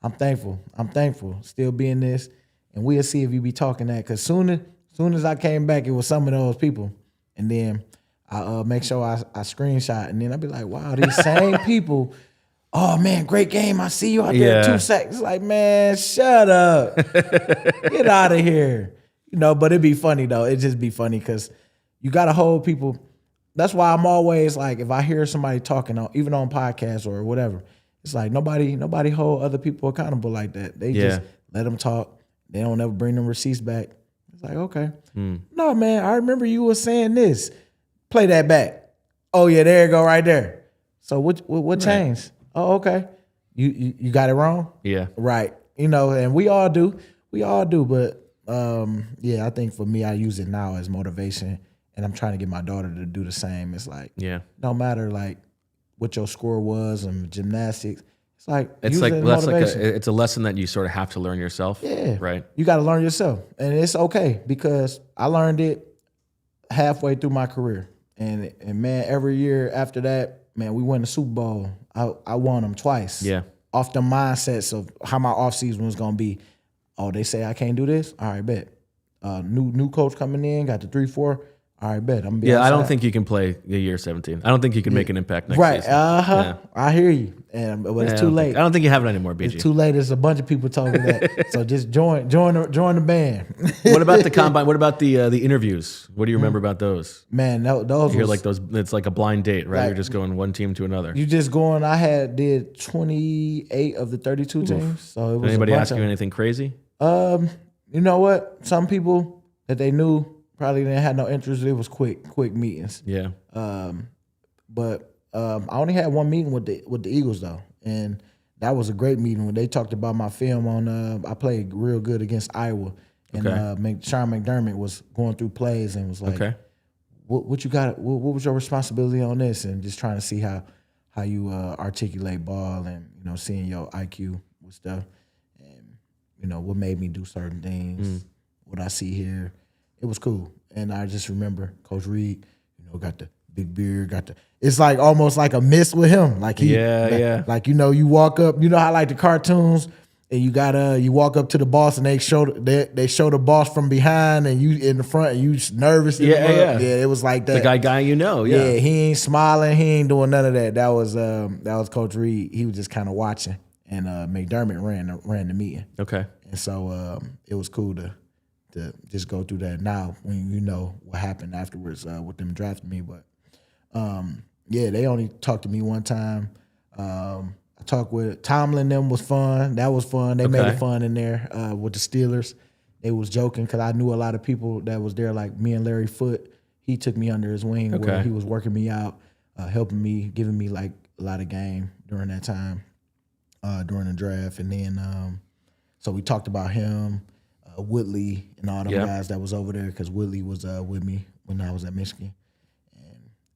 I'm thankful. Still being this, and we'll see if you be talking that. Cause soon as I came back, it was some of those people, and then I make sure I screenshot, and then I'll be like, wow, these same people. Oh man, great game! I see you out there 2 seconds. It's like, man, shut up, get out of here. But it'd be funny though. It just be funny because you gotta hold people. That's why I'm always like, if I hear somebody talking even on podcasts or whatever, it's like nobody hold other people accountable like that. They just let them talk. They don't ever bring them receipts back. It's like, okay. No, man, I remember you were saying this. Play that back. Oh, yeah, there you go right there. So what changed? Oh, okay. You got it wrong? Yeah. Right. And we all do. But, I think for me, I use it now as motivation, and I'm trying to get my daughter to do the same. It's like, no matter like what your score was in gymnastics. It's like it's a lesson that you sort of have to learn yourself. Yeah. Right. You got to learn yourself. And it's okay, because I learned it halfway through my career. And man, every year after that, man, we won the Super Bowl. I won them twice. Yeah. Off the mindsets of how my offseason was going to be. Oh, they say I can't do this? All right, bet. New coach coming in, got the 3-4. All right, bet. I'm gonna be outside. I don't think you can play the year 17. I don't think you can make an impact next season. Right, I hear you. But it's too late. I don't think you have it anymore, BG. It's too late. There's a bunch of people talking that. So just join the band. What about the combine? What about the interviews? What do you remember about those? Man, those you hear like those. It's like a blind date, right? You're just going one team to another. You just going. I did 28 of the 32 teams. So it was. Did anybody ask you anything crazy? You know what? Some people that they knew probably didn't have no interest. It was quick meetings. Yeah. But I only had one meeting with the Eagles though, and that was a great meeting when they talked about my film on. I played real good against Iowa, and Sean McDermott was going through plays and was like, "What you got? What was your responsibility on this?" And just trying to see how you articulate ball and seeing your IQ with stuff, and what made me do certain things, what I see here. It was cool, and I just remember Coach Reed, got the big beard, it's like almost like a miss with him. Like like you walk up, how like the cartoons, and you walk up to the boss and they show the boss from behind and you in the front and you just nervous. Yeah. It was like that. The guy Yeah, he ain't smiling, he ain't doing none of that. That was Coach Reed. He was just kind of watching, and McDermott ran the meeting. Okay, and so it was cool to just go through that now when you know what happened afterwards with them drafting me. But they only talked to me one time. I talked with Tomlin. Them was fun. That was fun. They made it fun in there with the Steelers. They was joking because I knew a lot of people that was there, like me and Larry Foote. He took me under his wing where he was working me out, helping me, giving me like a lot of game during that time, during the draft. And then so we talked about him. Woodley and all them guys that was over there because Woodley was with me when I was at Michigan.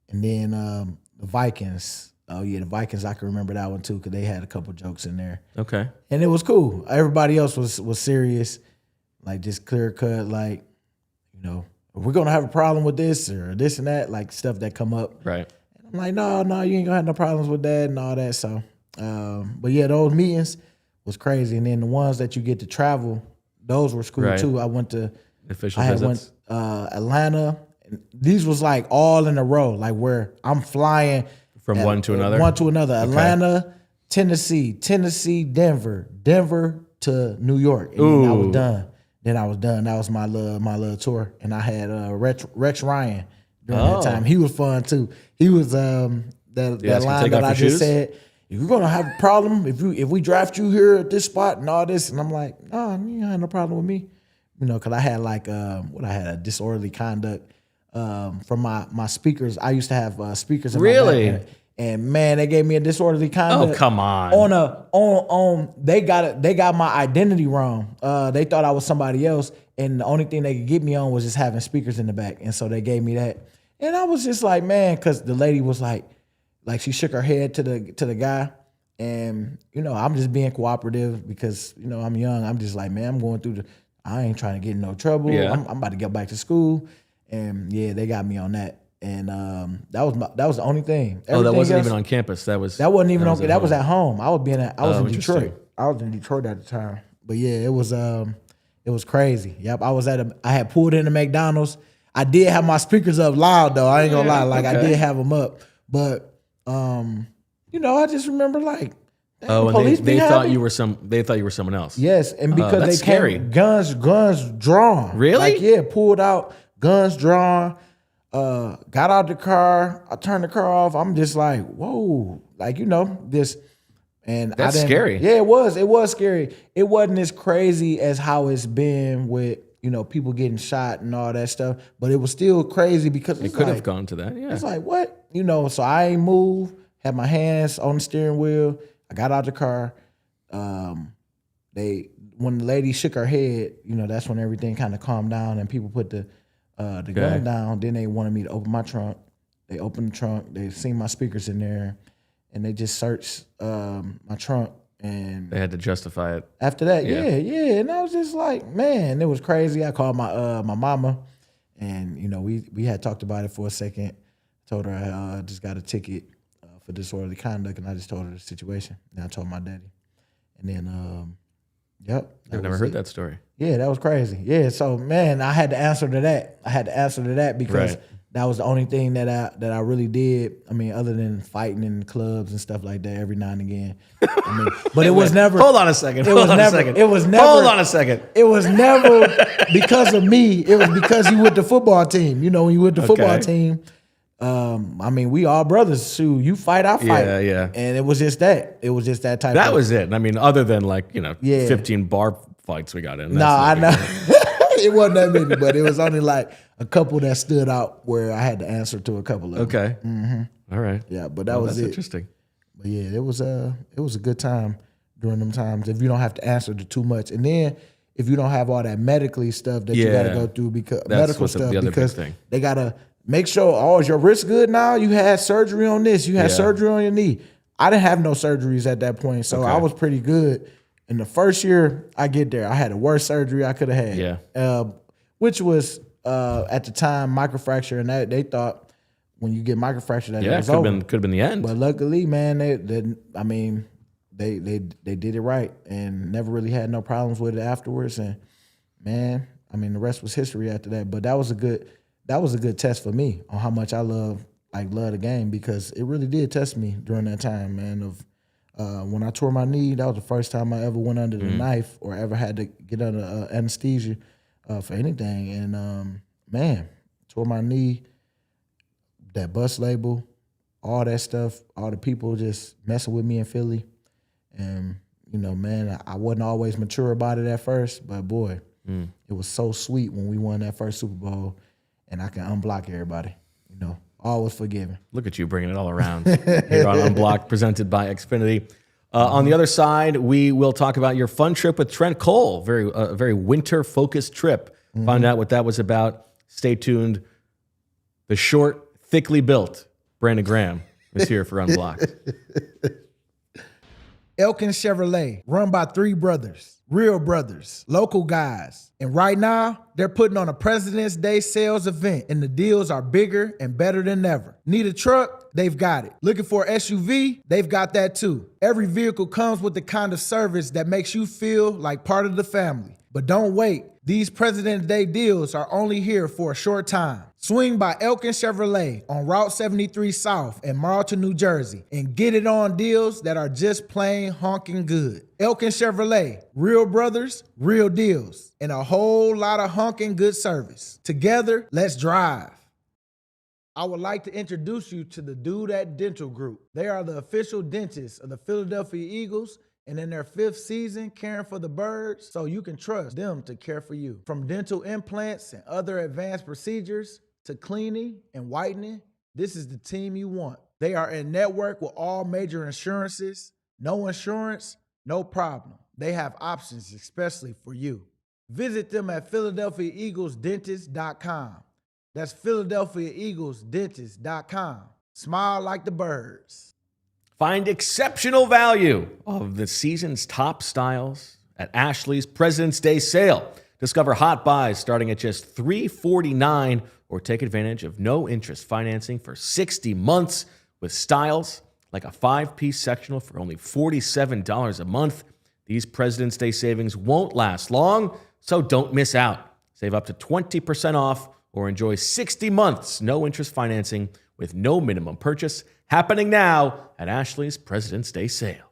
And then the Vikings. Oh, yeah, the Vikings, I can remember that one too because they had a couple jokes in there. Okay. And it was cool. Everybody else was serious, like just clear cut, like, we're going to have a problem with this or this and that, like stuff that come up. Right. And I'm like, no, you ain't going to have no problems with that and all that. So, but yeah, those meetings was crazy. And then the ones that you get to travel, those were cool too. I went to official visits. Atlanta. And these was like all in a row, like where I'm flying from one to another. Okay. Atlanta, Tennessee, Denver to New York. And then I was done. That was my little tour. And I had Rex Ryan during that time. He was fun too. He was that line that I just said. You're gonna have a problem if we draft you here at this spot and all this, and I'm like, no, you ain't no problem with me, because I had like I had a disorderly conduct from my speakers. I used to have speakers in my back, and man, they gave me a disorderly conduct. Oh, come on! They got my identity wrong. They thought I was somebody else, and the only thing they could get me on was just having speakers in the back, and so they gave me that, and I was just like, man, because the lady was like she shook her head to the guy, and I'm just being cooperative because I'm young. I'm just like, man, I'm going through I ain't trying to get in no trouble. Yeah. I'm about to get back to school, and they got me on that, and that was the only thing. Everything that wasn't even on campus. That wasn't even on. That was at home. I was in Detroit. I was in Detroit at the time, but yeah, it was crazy. Yep, I had pulled into McDonald's. I did have my speakers up loud though. I ain't gonna lie, like I did have them up, but. I just remember like, and they thought you were someone else. Yes, and because they scary. came, guns drawn. Really? Like pulled out, guns drawn. Got out the car. I turned the car off. I'm just like, whoa, like this, and that's scary. Yeah, it was. It was scary. It wasn't as crazy as how it's been with people getting shot and all that stuff, but it was still crazy because it could have gone to that. Yeah, it's like what So I ain't moved. Had my hands on the steering wheel. I got out the car. When the lady shook her head, that's when everything kind of calmed down and people put the gun down. Then they wanted me to open my trunk. They opened the trunk. They seen my speakers in there, and they just searched my trunk. And they had to justify it. After that, yeah. And I was just like, man, it was crazy. I called my mama, and we had talked about it for a second. Told her I just got a ticket for disorderly conduct, and I just told her the situation. And I told my daddy, and then I've never heard that story. Yeah, that was crazy. Yeah, so man, I had to answer to that. Because that was the only thing that I really did. I mean, other than fighting in clubs and stuff like that every now and again. I mean, but it was never. Hold on a second. It was never. Hold on a second. It was never because of me. It was because you with the football team. When you with the football team. I mean, we all brothers. So you fight, I fight. Yeah. And it was just that. It was just that type. That was it. I mean, other than 15 bar fights we got in. No, I know. It wasn't that many, but it was only like a couple that stood out where I had to answer to a couple of them. Okay. All right. Yeah, but that was that's it. Interesting. But yeah, it was a good time during them times if you don't have to answer to too much, and then if you don't have all that medically stuff that you got to go through because medical stuff because they gotta make sure is your wrist good now? You had surgery on this, you had surgery on your knee. I didn't have no surgeries at that point, so I was pretty good. In the first year I get there, I had the worst surgery I could have had. Yeah. Which was at the time microfracture, and that they thought when you get microfracture that it was over. Could have been the end. But luckily, man, they did it right and never really had no problems with it afterwards. And man, the rest was history after that. But that was a good test for me on how much I love the game, because it really did test me during that time, man. Of when I tore my knee, that was the first time I ever went under the knife or ever had to get under anesthesia for anything. And man, tore my knee, that bus label, all that stuff, all the people just messing with me in Philly. And, man, I wasn't always mature about it at first, but boy, it was so sweet when we won that first Super Bowl and I can unblock everybody, all was forgiven. Look at you bringing it all around here on Unblocked, presented by Xfinity. On the other side, we will talk about your fun trip with Trent Cole, very winter-focused trip. Find out what that was about. Stay tuned. The short, thickly built Brandon Graham is here for Unblocked. Elkin Chevrolet, run by 3 brothers, real brothers, local guys. And right now, they're putting on a President's Day sales event, and the deals are bigger and better than ever. Need a truck? They've got it. Looking for an SUV? They've got that too. Every vehicle comes with the kind of service that makes you feel like part of the family. But don't wait. These President's Day deals are only here for a short time. Swing by Elkin Chevrolet on Route 73 South in Marlton, New Jersey, and get it on deals that are just plain honking good. Elkin Chevrolet, real brothers, real deals, and a whole lot of honking good service. Together, let's drive. I would like to introduce you to the Dude at Dental Group. They are the official dentists of the Philadelphia Eagles, and in their 5th season caring for the birds, so you can trust them to care for you. From dental implants and other advanced procedures to cleaning and whitening, this is the team you want. They are in network with all major insurances. No insurance, no problem. They have options especially for you. Visit them at PhiladelphiaEaglesDentist.com. That's PhiladelphiaEaglesDentist.com. Smile like the birds. Find exceptional value of the season's top styles at Ashley's President's Day sale. Discover hot buys starting at just $349, or take advantage of no-interest financing for 60 months with styles like a 5-piece sectional for only $47 a month. These President's Day savings won't last long, so don't miss out. Save up to 20% off or enjoy 60 months no-interest financing with no minimum purchase, happening now at Ashley's President's Day sale.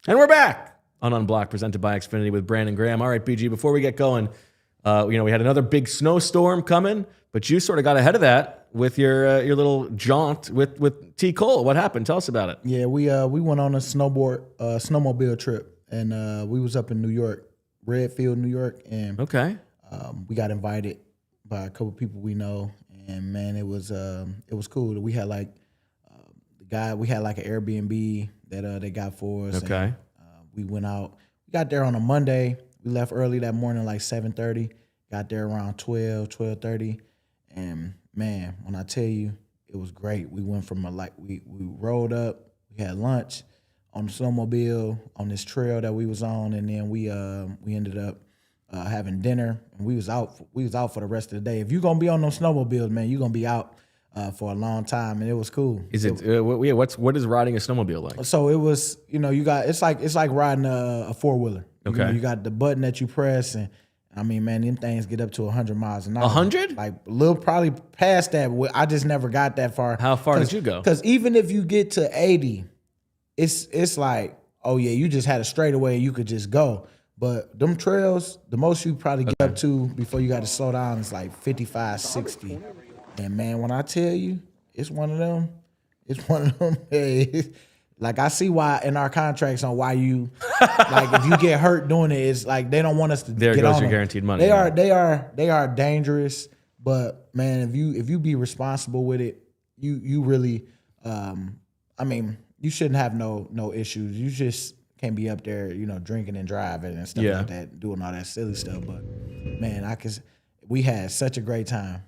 And we're back on Unblocked, presented by Xfinity with Brandon Graham. All right, BG, before we get going, we had another big snowstorm coming, but you sort of got ahead of that with your little jaunt with T. Cole. What happened? Tell us about it. Yeah, we went on a snowmobile trip, and we was up in New York, Redfield, New York, and we got invited by a couple people we know, and man, it was cool. We had like we had like an Airbnb that they got for us. Okay. And, we went out. We got there on a Monday. We left early that morning, like 7:30. Got there around 12:30. And man, when I tell you, it was great. We went from we rolled up. We had lunch on the snowmobile on this trail that we was on, and then we ended up having dinner. And we was out for the rest of the day. If you're gonna be on those snowmobiles, man, you're gonna be out for a long time, and it was cool. Is it? What is riding a snowmobile like? So it was, it's like riding a 4-wheeler. Okay. You got the button that you press, and I mean, man, them things get up to 100 miles an hour. 100? Like a little, probably past that. I just never got that far. How far did you go? Because even if you get to 80, it's like, oh yeah, you just had a straightaway and you could just go. But them trails, the most you probably get up to before you got to slow down is like 55, 60. And man, when I tell you, it's one of them. Hey, Like I see why in our contracts on why you like if you get hurt doing it, it's like they don't want us to There get goes on your them. guaranteed money. They are dangerous, but man, if you be responsible with it, you really I mean, you shouldn't have no issues. You just can't be up there, drinking and driving and stuff like that, doing all that silly stuff. But man, we had such a great time,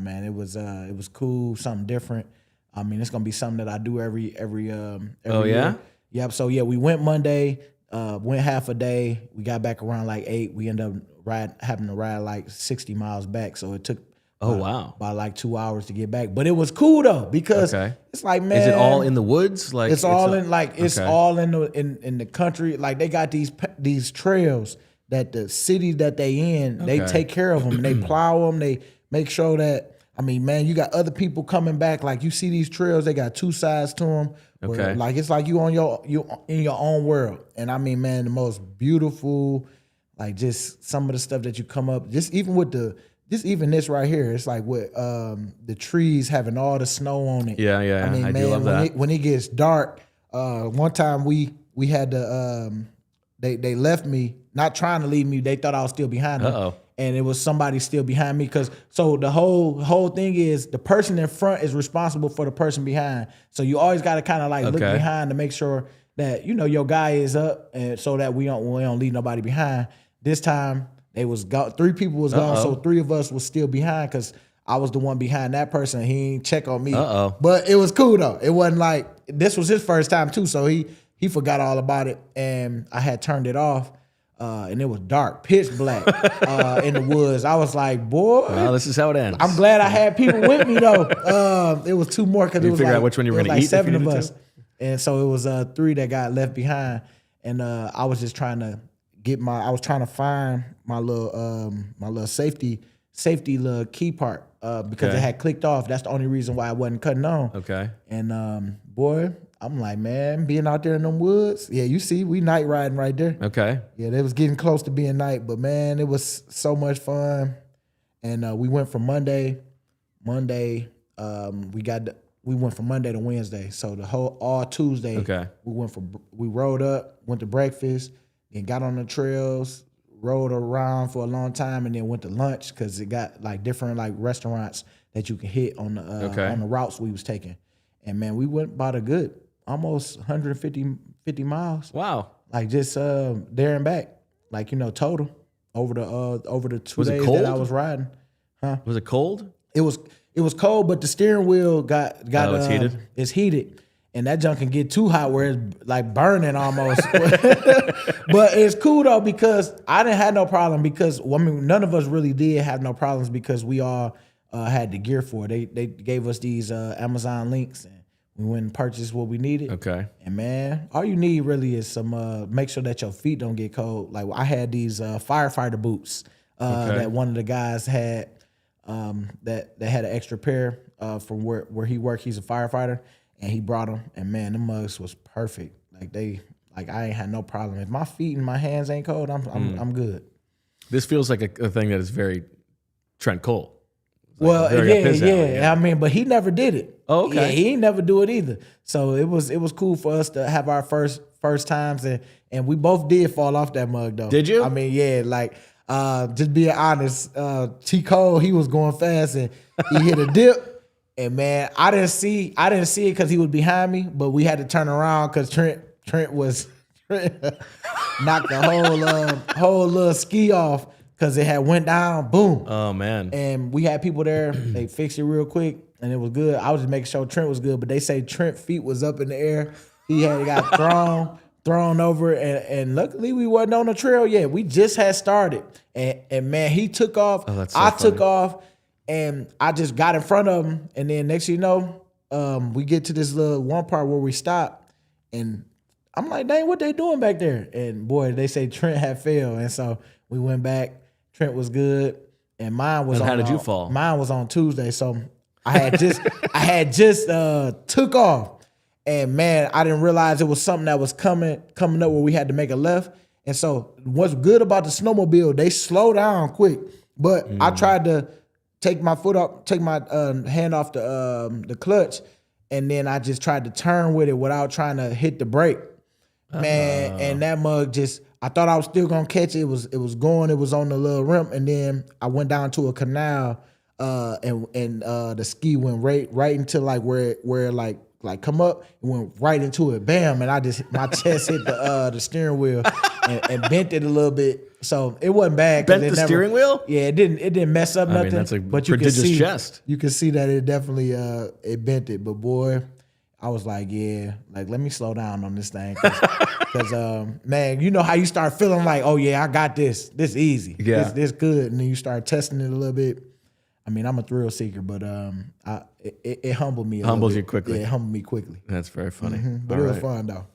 man. It was cool, something different. I mean, it's gonna be something that I do every year. Yep. So yeah, we went Monday, went half a day. We got back around like 8. We ended up having to ride like 60 miles back. So it took about like 2 hours to get back. But it was cool though because it's like, man, is it all in the woods? Like it's all in the country. Like they got these trails that the city that they in, they take care of them. They plow them. They make sure that. I mean, man, you got other people coming back. Like you see these trails, they got 2 sides to them. Where, like it's like you in your own world. And I mean, man, the most beautiful, like just some of the stuff that you come up, just even with this right here, it's like with the trees having all the snow on it. Yeah. I mean, man, do love that. When it gets dark, one time we had to they left me, not trying to leave me. They thought I was still behind them. And it was somebody still behind me so the whole thing is the person in front is responsible for the person behind. So you always got to kind of like look behind to make sure that your guy is up, and so that we don't leave nobody behind. This time they was 3 people was gone, so 3 of us was still behind because I was the one behind that person. He ain't check on me. But it was cool though. It wasn't like this was his first time too, so he forgot all about it, and I had turned it off. And it was dark, pitch black in the woods. I was like, boy. Well, this is how it ends. I'm glad I had people with me, though. It was 2 more because it was figure like, out which one you were going to eat 7 of us. And so it was 3 that got left behind. And I was just trying to find my little safety little key part because it had clicked off. That's the only reason why I wasn't cutting on. Okay. And boy, I'm like, man, being out there in them woods. Yeah, you see, we night riding right there. Okay. Yeah, they was getting close to being night, but man, it was so much fun. And we went from Monday. We went from Monday to Wednesday. So all Tuesday. Okay. We rode up, went to breakfast, then got on the trails, rode around for a long time, and then went to lunch because it got like different like restaurants that you can hit on the routes we was taking. And man, we went about a good almost 150 miles. Wow. Like just there and back. Like, total over the 2 days cold? that I was riding. Huh? Was it cold? It was cold, but the steering wheel got it's heated? It's heated. And that junk can get too hot where it's like burning almost. But it's cool though because I didn't have no problem because none of us really did have no problems because we all had the gear for it. They gave us these Amazon links and we went and purchased what we needed. Okay. And man, all you need really is some make sure that your feet don't get cold. Like I had these firefighter boots that one of the guys had that had an extra pair from where he worked. He's a firefighter and he brought them. And man, the mugs was perfect. Like I ain't had no problem. If my feet and my hands ain't cold, I'm good. This feels like a thing that is very Trent Cole. Well, yeah. I mean, but he never did it. Oh, okay. Yeah, he ain't never do it either. So it was cool for us to have our first times, and we both did fall off that mug though. Did you? I mean, yeah. Like just being honest, T. Cole, he was going fast and he hit a dip, and man, I didn't see it because he was behind me, but we had to turn around because Trent knocked the whole little ski off. Because it had went down, boom. Oh, man. And we had people there. They fixed it real quick, and it was good. I was just making sure Trent was good, but they say Trent's feet was up in the air. He had got thrown over, and luckily we wasn't on the trail yet. We just had started. And man, he took off. Oh, that's so I funny. took off, and I just got in front of him. And then next thing you know, we get to this little one part where we stop, and I'm like, dang, what they doing back there? And boy, they say Trent had failed. And so we went back. Trent was good, and mine was. And how did you fall? Mine was on Tuesday, so I had just took off, and man, I didn't realize it was something that was coming up where we had to make a left. And so, what's good about the snowmobile? They slow down quick, but I tried to take my hand off the clutch, and then I just tried to turn with it without trying to hit the brake. Man, and that mug just, I thought I was still gonna catch it. It was going, it was on the little rim, and then I went down to a canal, and the ski went right into like where like come up, it went right into it, bam, and my chest hit the steering wheel and bent it a little bit. So it wasn't bad. Bent the steering wheel? Yeah, it didn't mess up nothing. I mean, that's a but prodigious chest. You can see that it definitely it bent it. But boy, I was like, yeah, like let me slow down on this thing, because man, you know how you start feeling like, oh yeah, I got this easy, this good, and then you start testing it a little bit. I mean, I'm a thrill seeker, but it humbled me. Humbles you quickly. Yeah, it humbled me quickly. That's very funny. But it was fun though.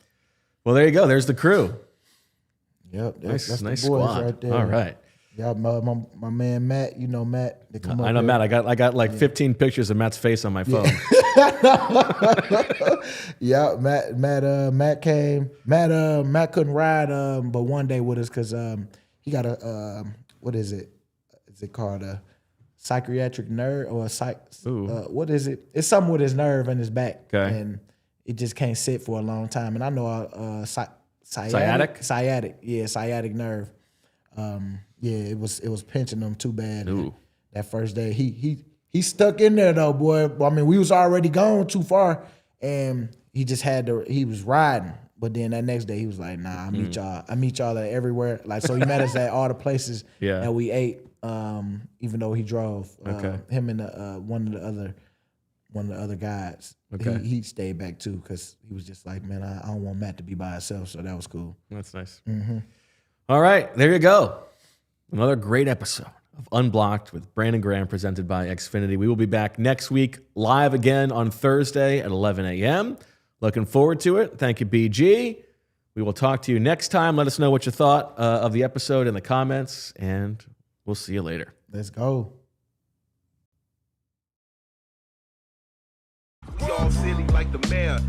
Well, there you go. There's the crew. Yep, that's nice the boys squad. right there. All right. Yeah, my man Matt. You know Matt. They come up I know here. Matt. I got like 15 pictures of Matt's face on my phone. Yeah, Matt came. Matt couldn't ride, but one day with us because he got a what is it? Is it called a psychiatric nerve or a psych? What is it? It's something with his nerve in his back, and it just can't sit for a long time. And I know sciatic nerve. Yeah, it was pinching him too bad. That first day, he stuck in there though, boy. I mean, we was already gone too far, and he just he was riding. But then that next day, he was like, "Nah, I meet y'all at everywhere." Like, so he met us at all the places that we ate. Even though he drove, him and one of the other guys. He stayed back too because he was just like, man, I don't want Matt to be by himself. So that was cool. That's nice. Mm-hmm. All right, there you go. Another great episode of Unblocked with Brandon Graham, presented by Xfinity. We will be back next week, live again on Thursday at 11 a.m. Looking forward to it. Thank you, BG. We will talk to you next time. Let us know what you thought of the episode in the comments, and we'll see you later. Let's go. We all silly like the mayor.